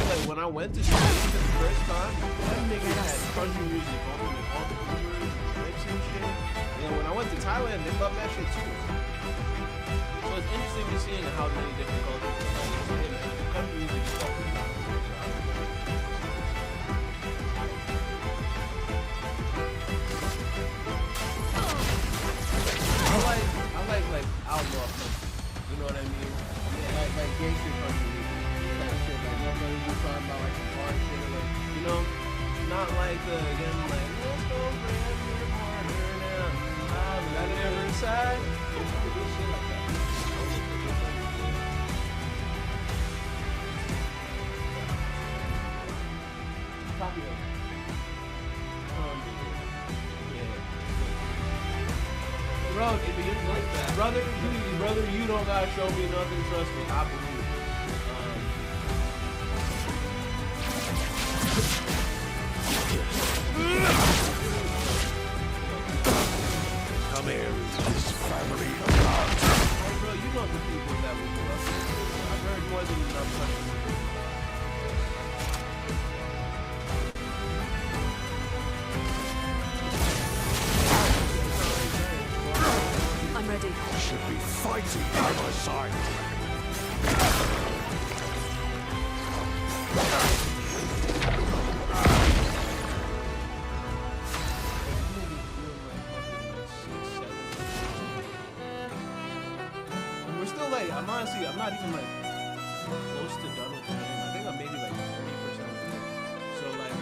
Like, when I went to Spain for the first time, that nigga had country music on with all the Ubers and clips and shit. And then when I went to Thailand, they loved that shit too. So it's interesting to seeing how many different cultures like country music is fucking not. I like outlaw country. You know what I mean? Like gangster country music. That shit, like nobody was talking about like some hard shit, or like, you know, not like again like let's go grab your partner now. I'm not ever inside. Shit like that. Copy that. Bro, if you like that, brother, you don't gotta show me nothing. Trust me, I believe. Come here, this family of ours. Hey, bro, you know the people that we grew up with. I've heard more than enough questions. I'm ready. I should be fighting by my side. And we're still like, I'm not even like close to done with the game. I think I'm maybe like 30% of the game. So like,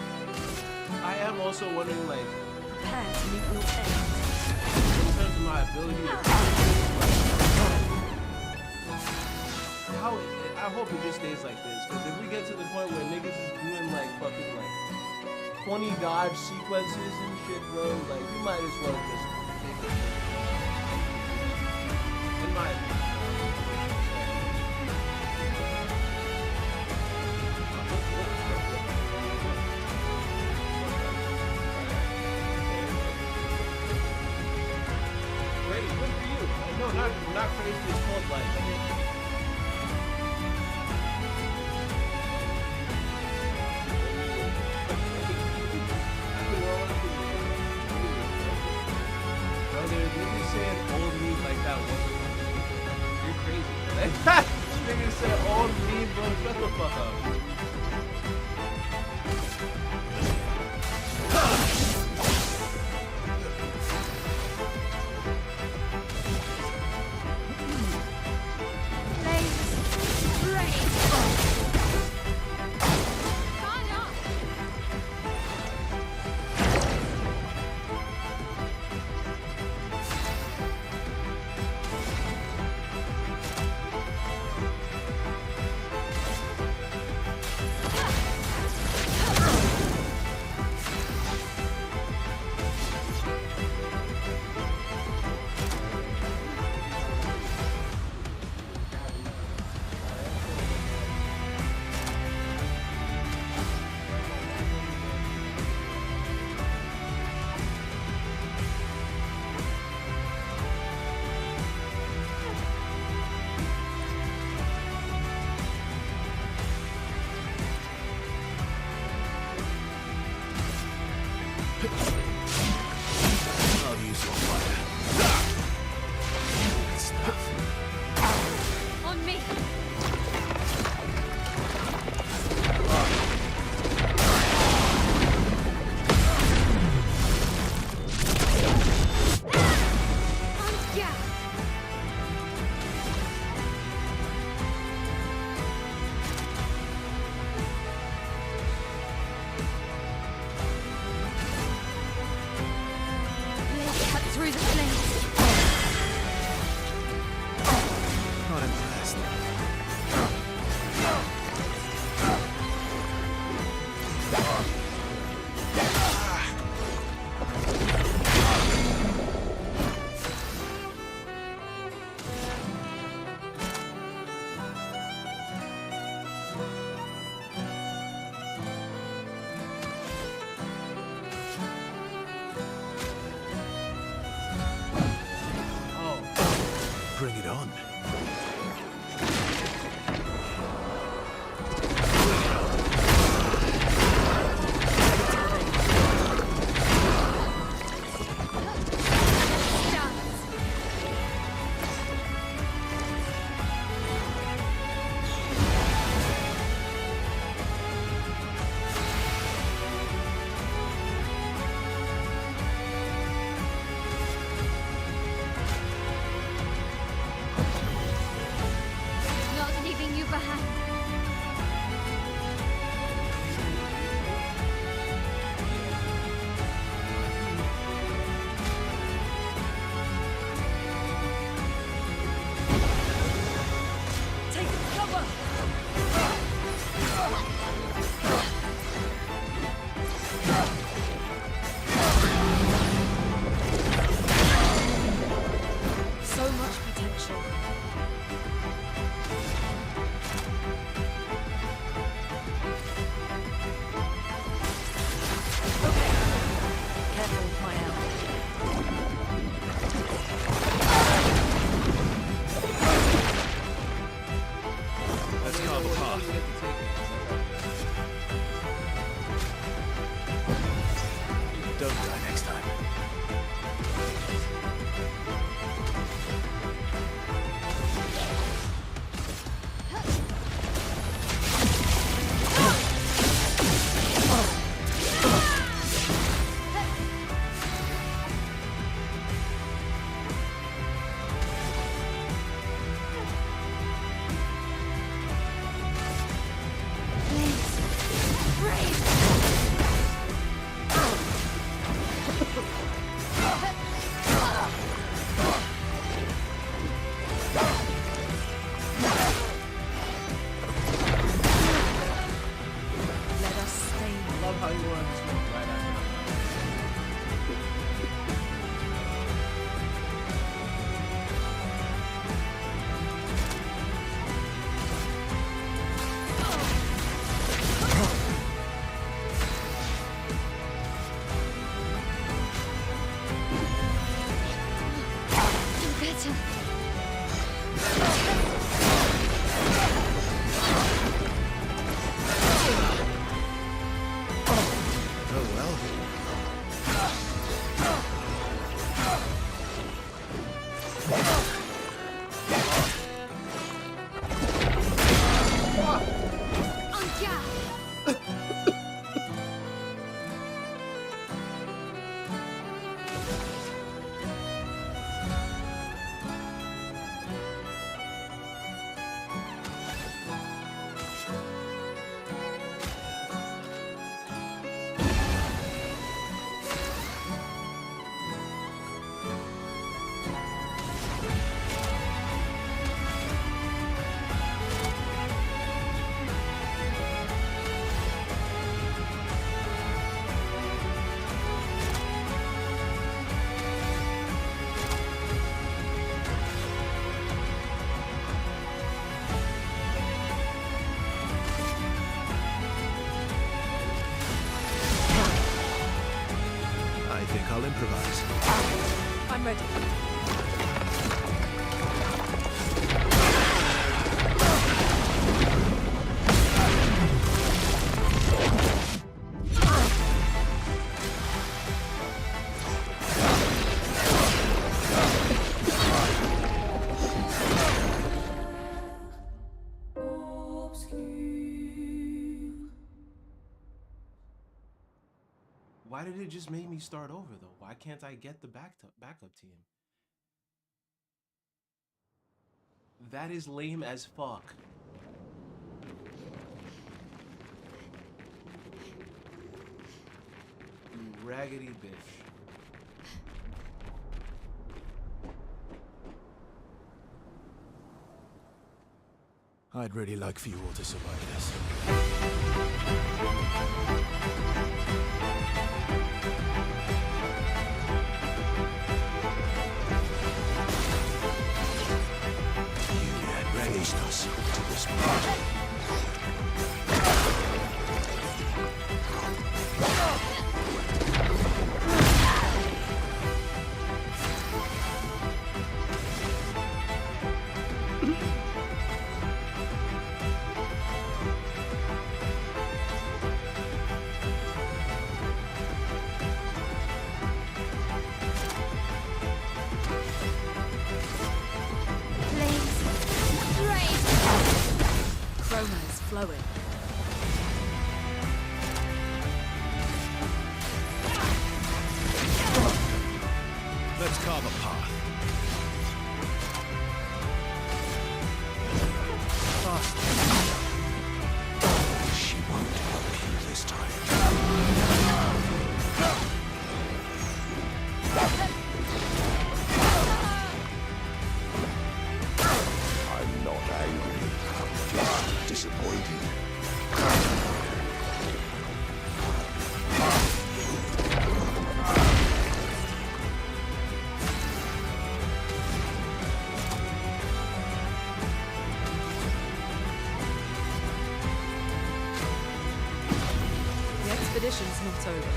I am also wondering like, Prepare to meet your end. in terms of my ability to I hope it just stays like this, because if we get to the point where niggas is doing like fucking like 20 dodge sequences and shit, bro, like you might as well just take it. In my Great, good for you. No, not crazy, it's called like brother, niggas saying old meat like that wasn't you're crazy. Niggas said old meat, bro, shut the fuck up. through the flames. Not impressed. Oh, Bring it on. Not leaving you behind. Take cover! So much potential. Okay. Careful, my ally. Let's carve a path. Don't die next time. Let us stay. I love how you wanted to smoke right after. Do better. Oh well. En garde. I think I'll improvise. I'm ready. Why did it just make me start over though? Why can't I get the backup team? That is lame as fuck. You raggedy bitch. I'd really like for you all to survive this. You had raised us to this point. Flames. Rain. Chroma is flowing. Let's carve a path. She won't help you this time. I'm not angry, just disappointed. The expedition's not over.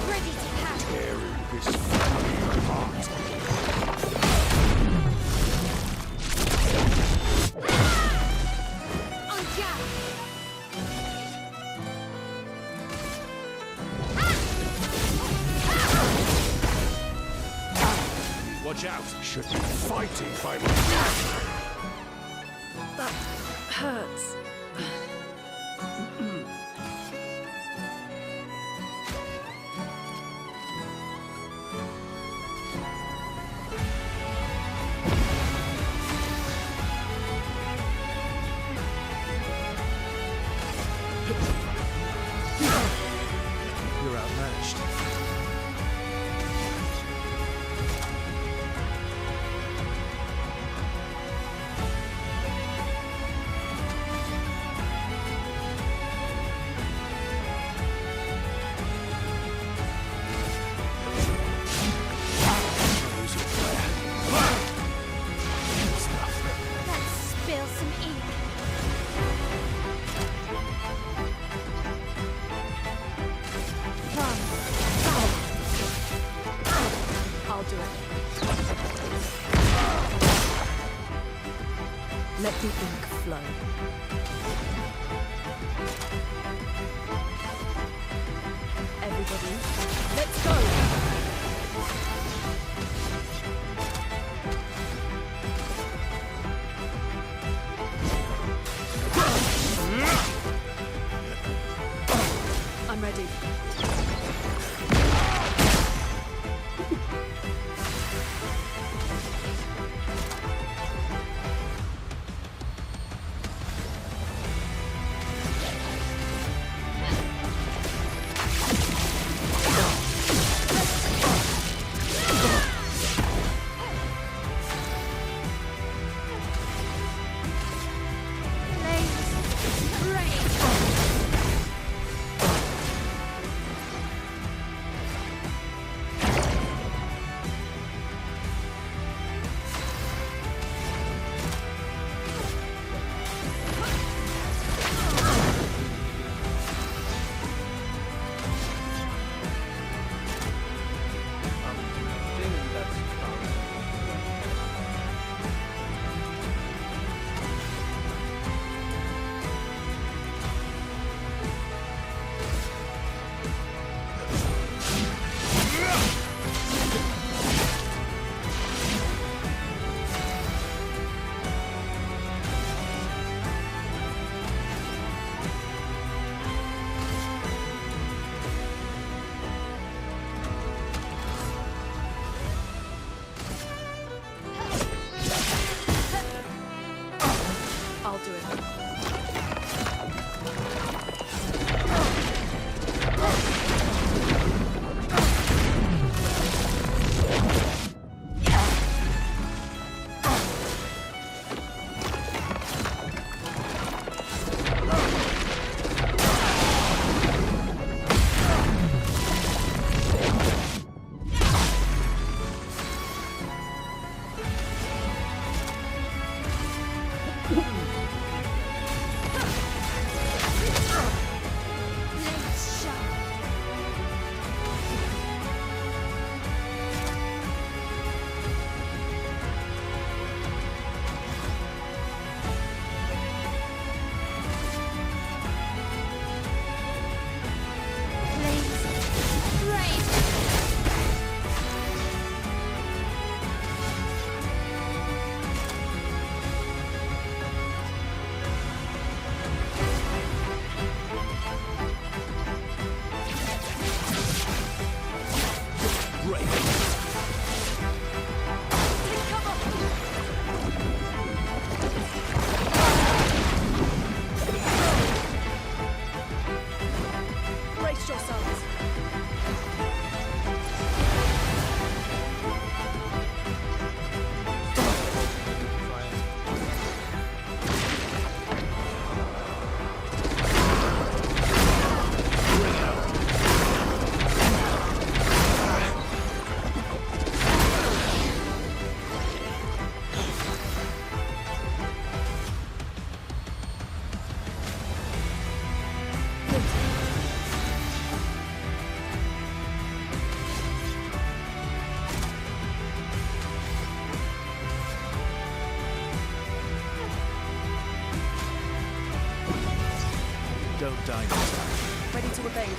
Ready to have. Tearing this family apart. On guard. Watch out! Should be fighting by my That hurts. You're outmatched. Lose your flair. Stuff. Let's spill some ink. Run. I'll do it. Let the ink flow. Everybody, let's go! I'm ready. don't die this time. Ready to evade.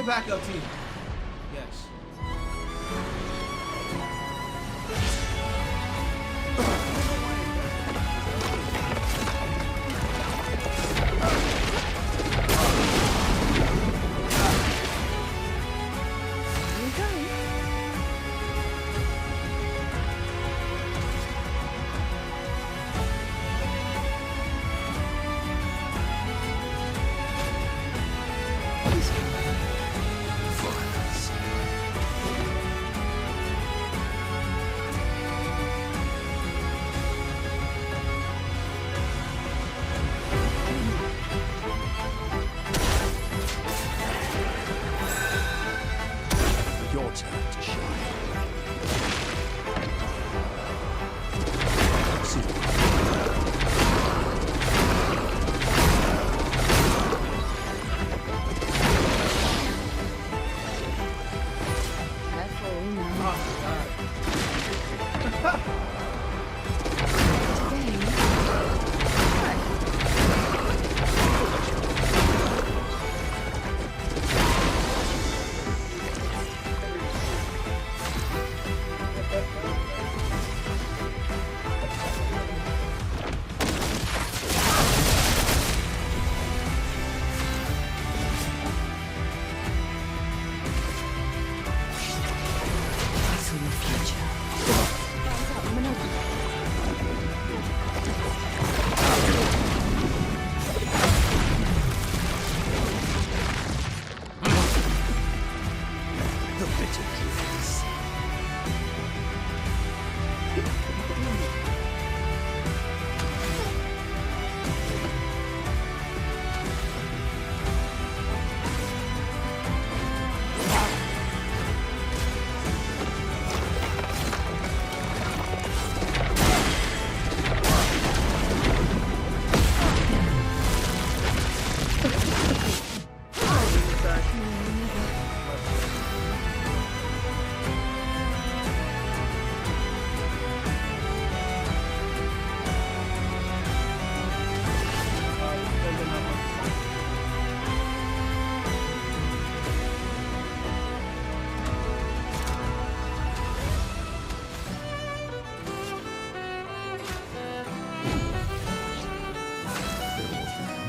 Backup team. Yes. Your turn to shine.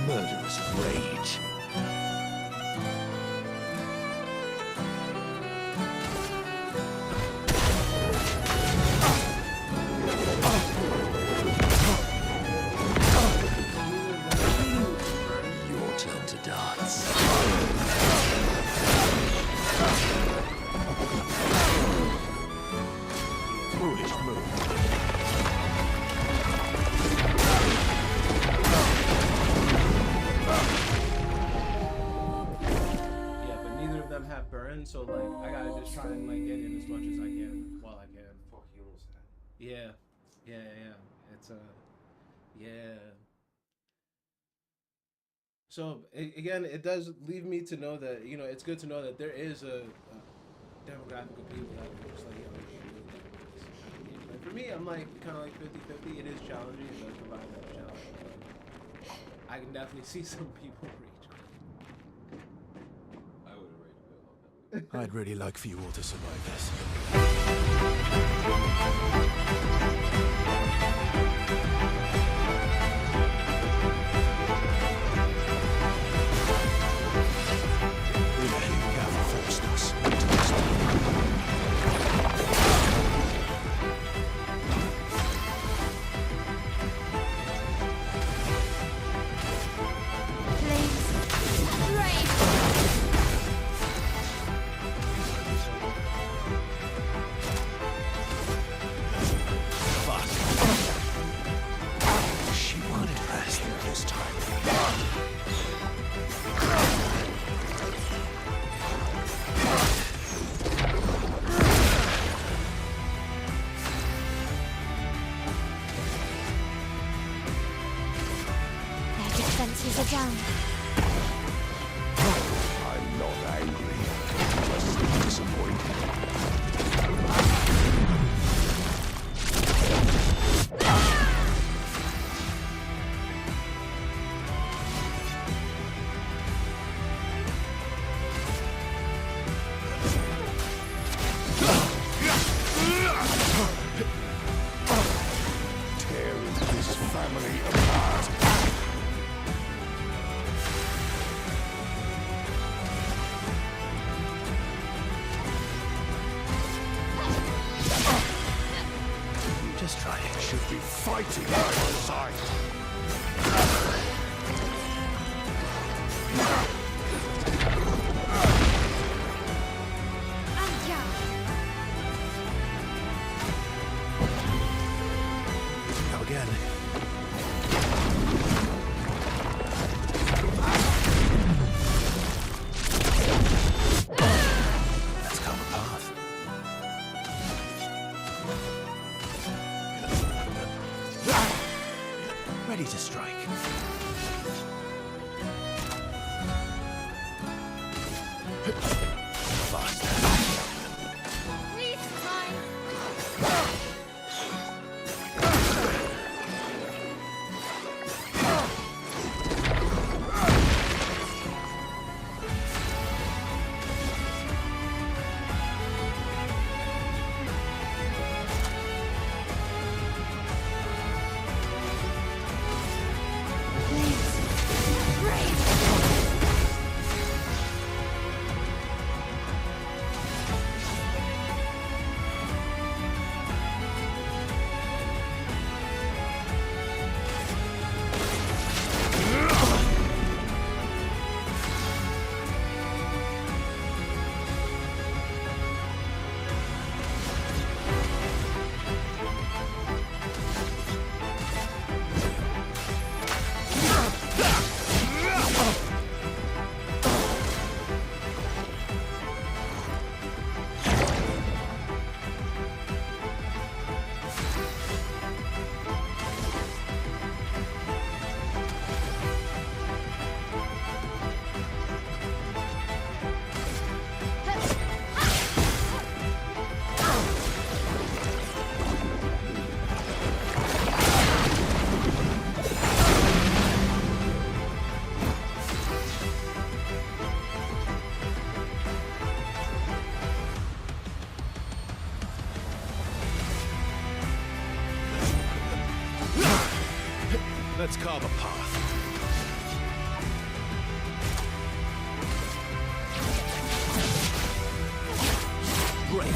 Murderous rage. Your turn to dance. Foolish move. Yeah, but neither of them have burn, so like I gotta just try and like get in as much as I can while I can. Fuck, you almost had it. Yeah. It's yeah. So again, it does leave me to know that it's good to know that there is a demographic of people that are just like like for me, I'm like kind of like 50-50. It is challenging. It does provide that challenge. But I can definitely see some people rage quit. I would have rage quit a long time ago. I'd really like for you all to survive this. Who the hell forced us into this? Flames. Rage. She wanted rest this time. Their defenses are down. I'm not angry, just disappointed. Tearing this family apart. Just try it. Should be fighting by my side. Go again. Let's come apart. Ready to strike. Faster. Freeze time. Flames. Rage. Let's carve a path. Great.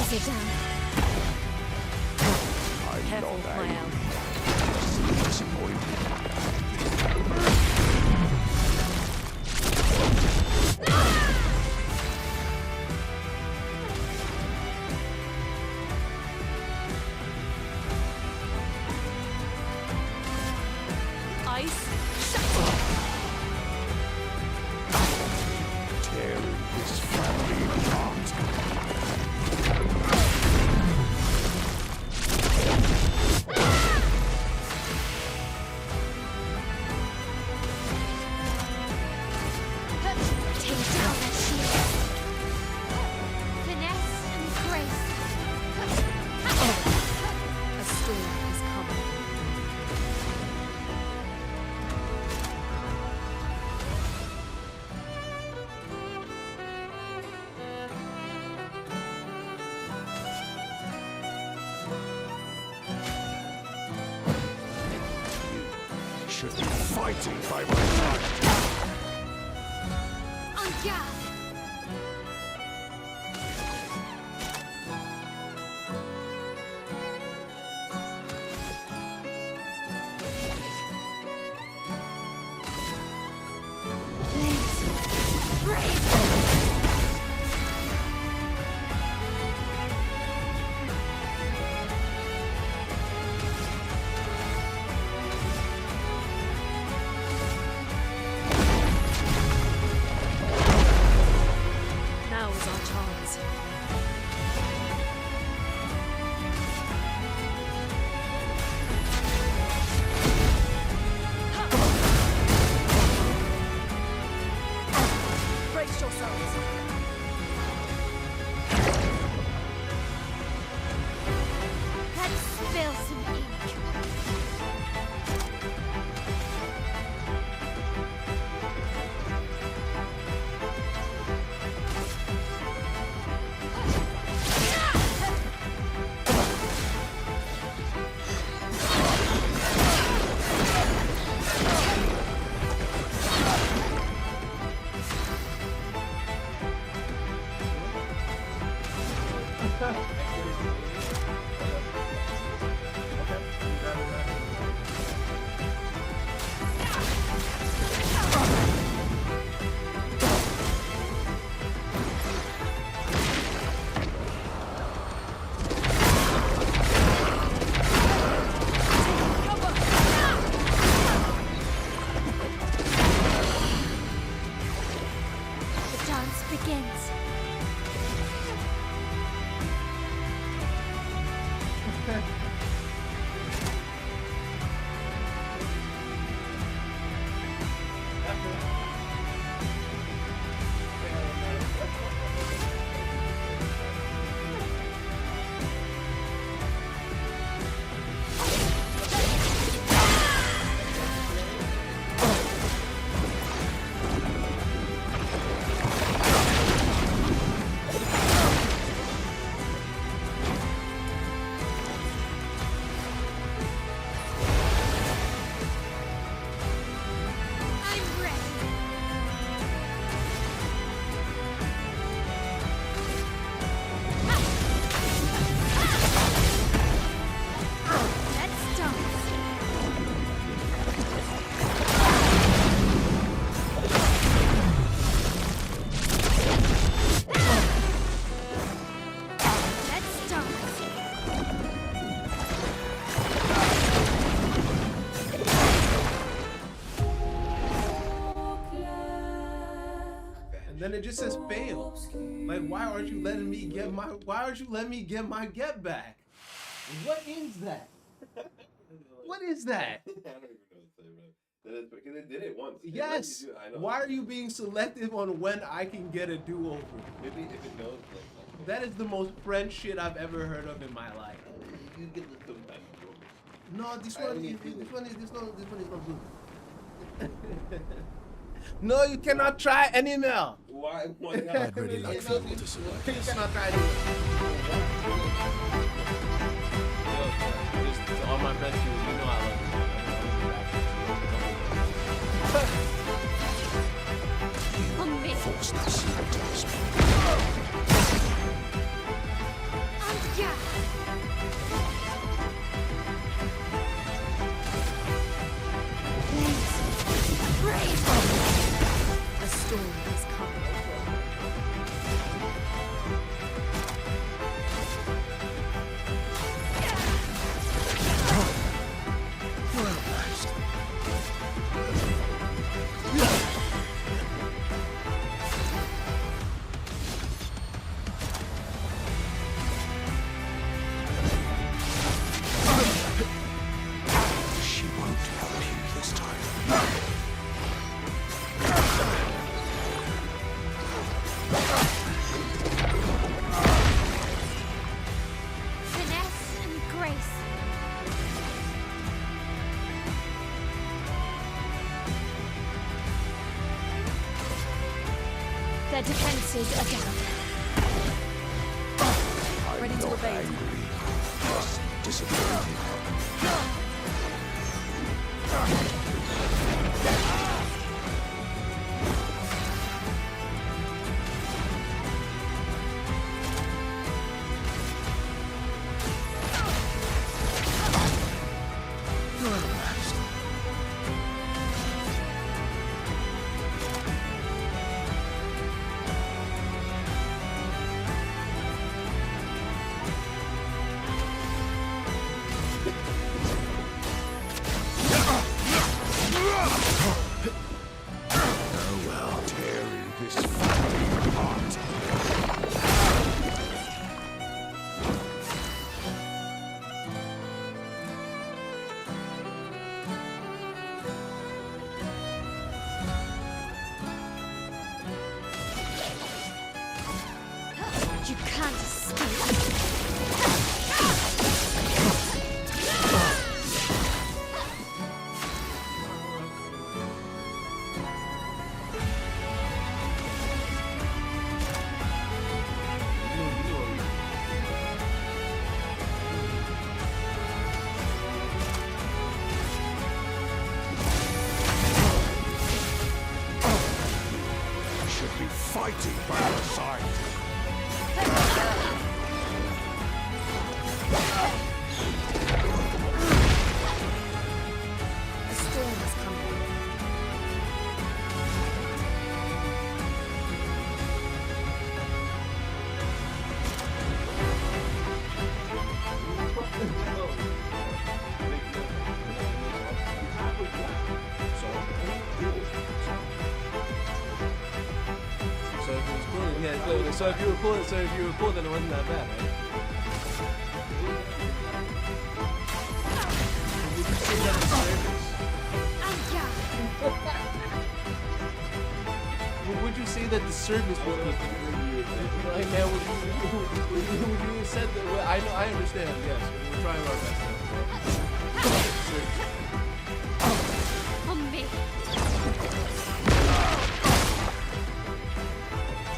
Sit down. I'm Careful, not my angry. ally. Disappointed. Ice, shut Tearing this family apart. Take down that shield. Finesse and grace. A storm is coming. You should be fighting by my side. On guard. Blaze. Brave. Now is our chance. Brace yourselves. Let's spill some ink. The dance begins. I'm ready. Let's dance. Let's dance. And then it just says fail. Like, why aren't you letting me get my? Why aren't you letting me get my get back? What is that? What is that? I don't even know what to say, bro. That is because they did it once. They let Yes. you do it, I know. Why are you being selective on when I can get a do-over? Maybe if it knows, like, That is the most French shit I've ever heard of in my life. you get the sometimes. No, this I one, only this, feel this it. one is this one is not good. No, you cannot try animal. Why? Why not? I'd really like for you all to survive You this. cannot try animal. Yo, just to all my friends, you know I love you. On me. Force this to us. storm is coming. She won't help you this time. Finesse and grace. Their defenses are down. Ready to evade. Angry, just disappointed. Oh well, tearing this family apart. You can't escape. I should be fighting by your side. A storm is coming. So if it was cool, yeah. So if you were cool, then it wasn't that bad, right? Would you say that the surface? Would you say that the surface was the like, man, would you have said that? Well, I understand. Yes, we're trying our best. Surface. On me.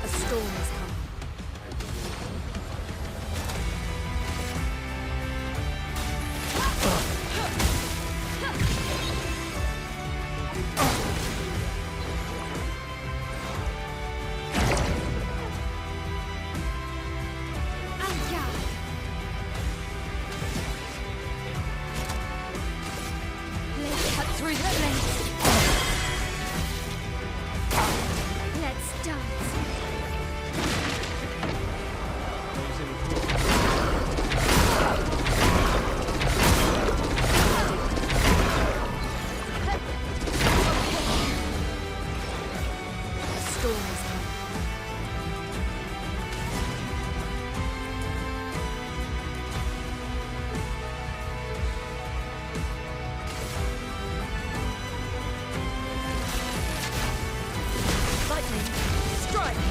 A storm is coming. Let's cut through the flames. Let's dance. A storm is coming. Lightning, strike!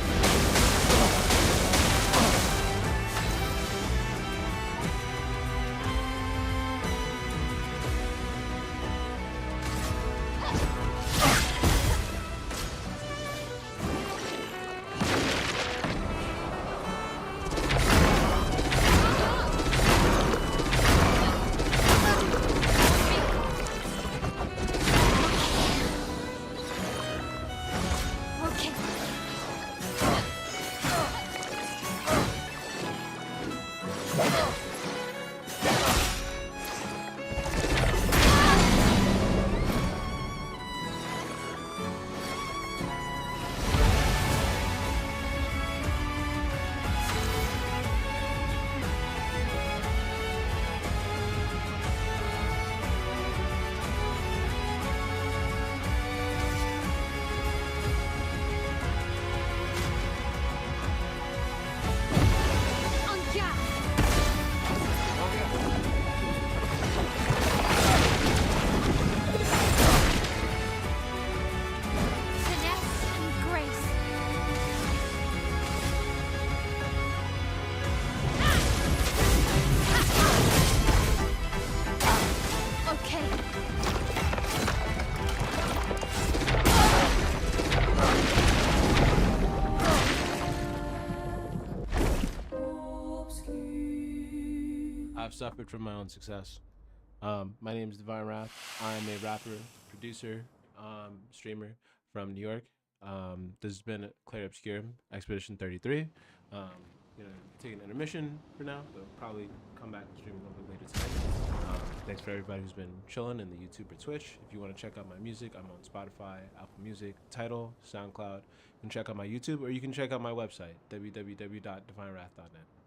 I've suffered from my own success. My name is Divine Wrath. I'm a rapper, producer, streamer from New York. This has been Claire Obscure, Expedition 33. Taking an intermission for now, but probably come back and stream a little bit later tonight. Thanks for everybody who's been chilling in the YouTube or Twitch. If you want to check out my music, I'm on Spotify, Apple Music, Tidal, SoundCloud. You can check out my YouTube, or you can check out my website, www.divinewrath.net.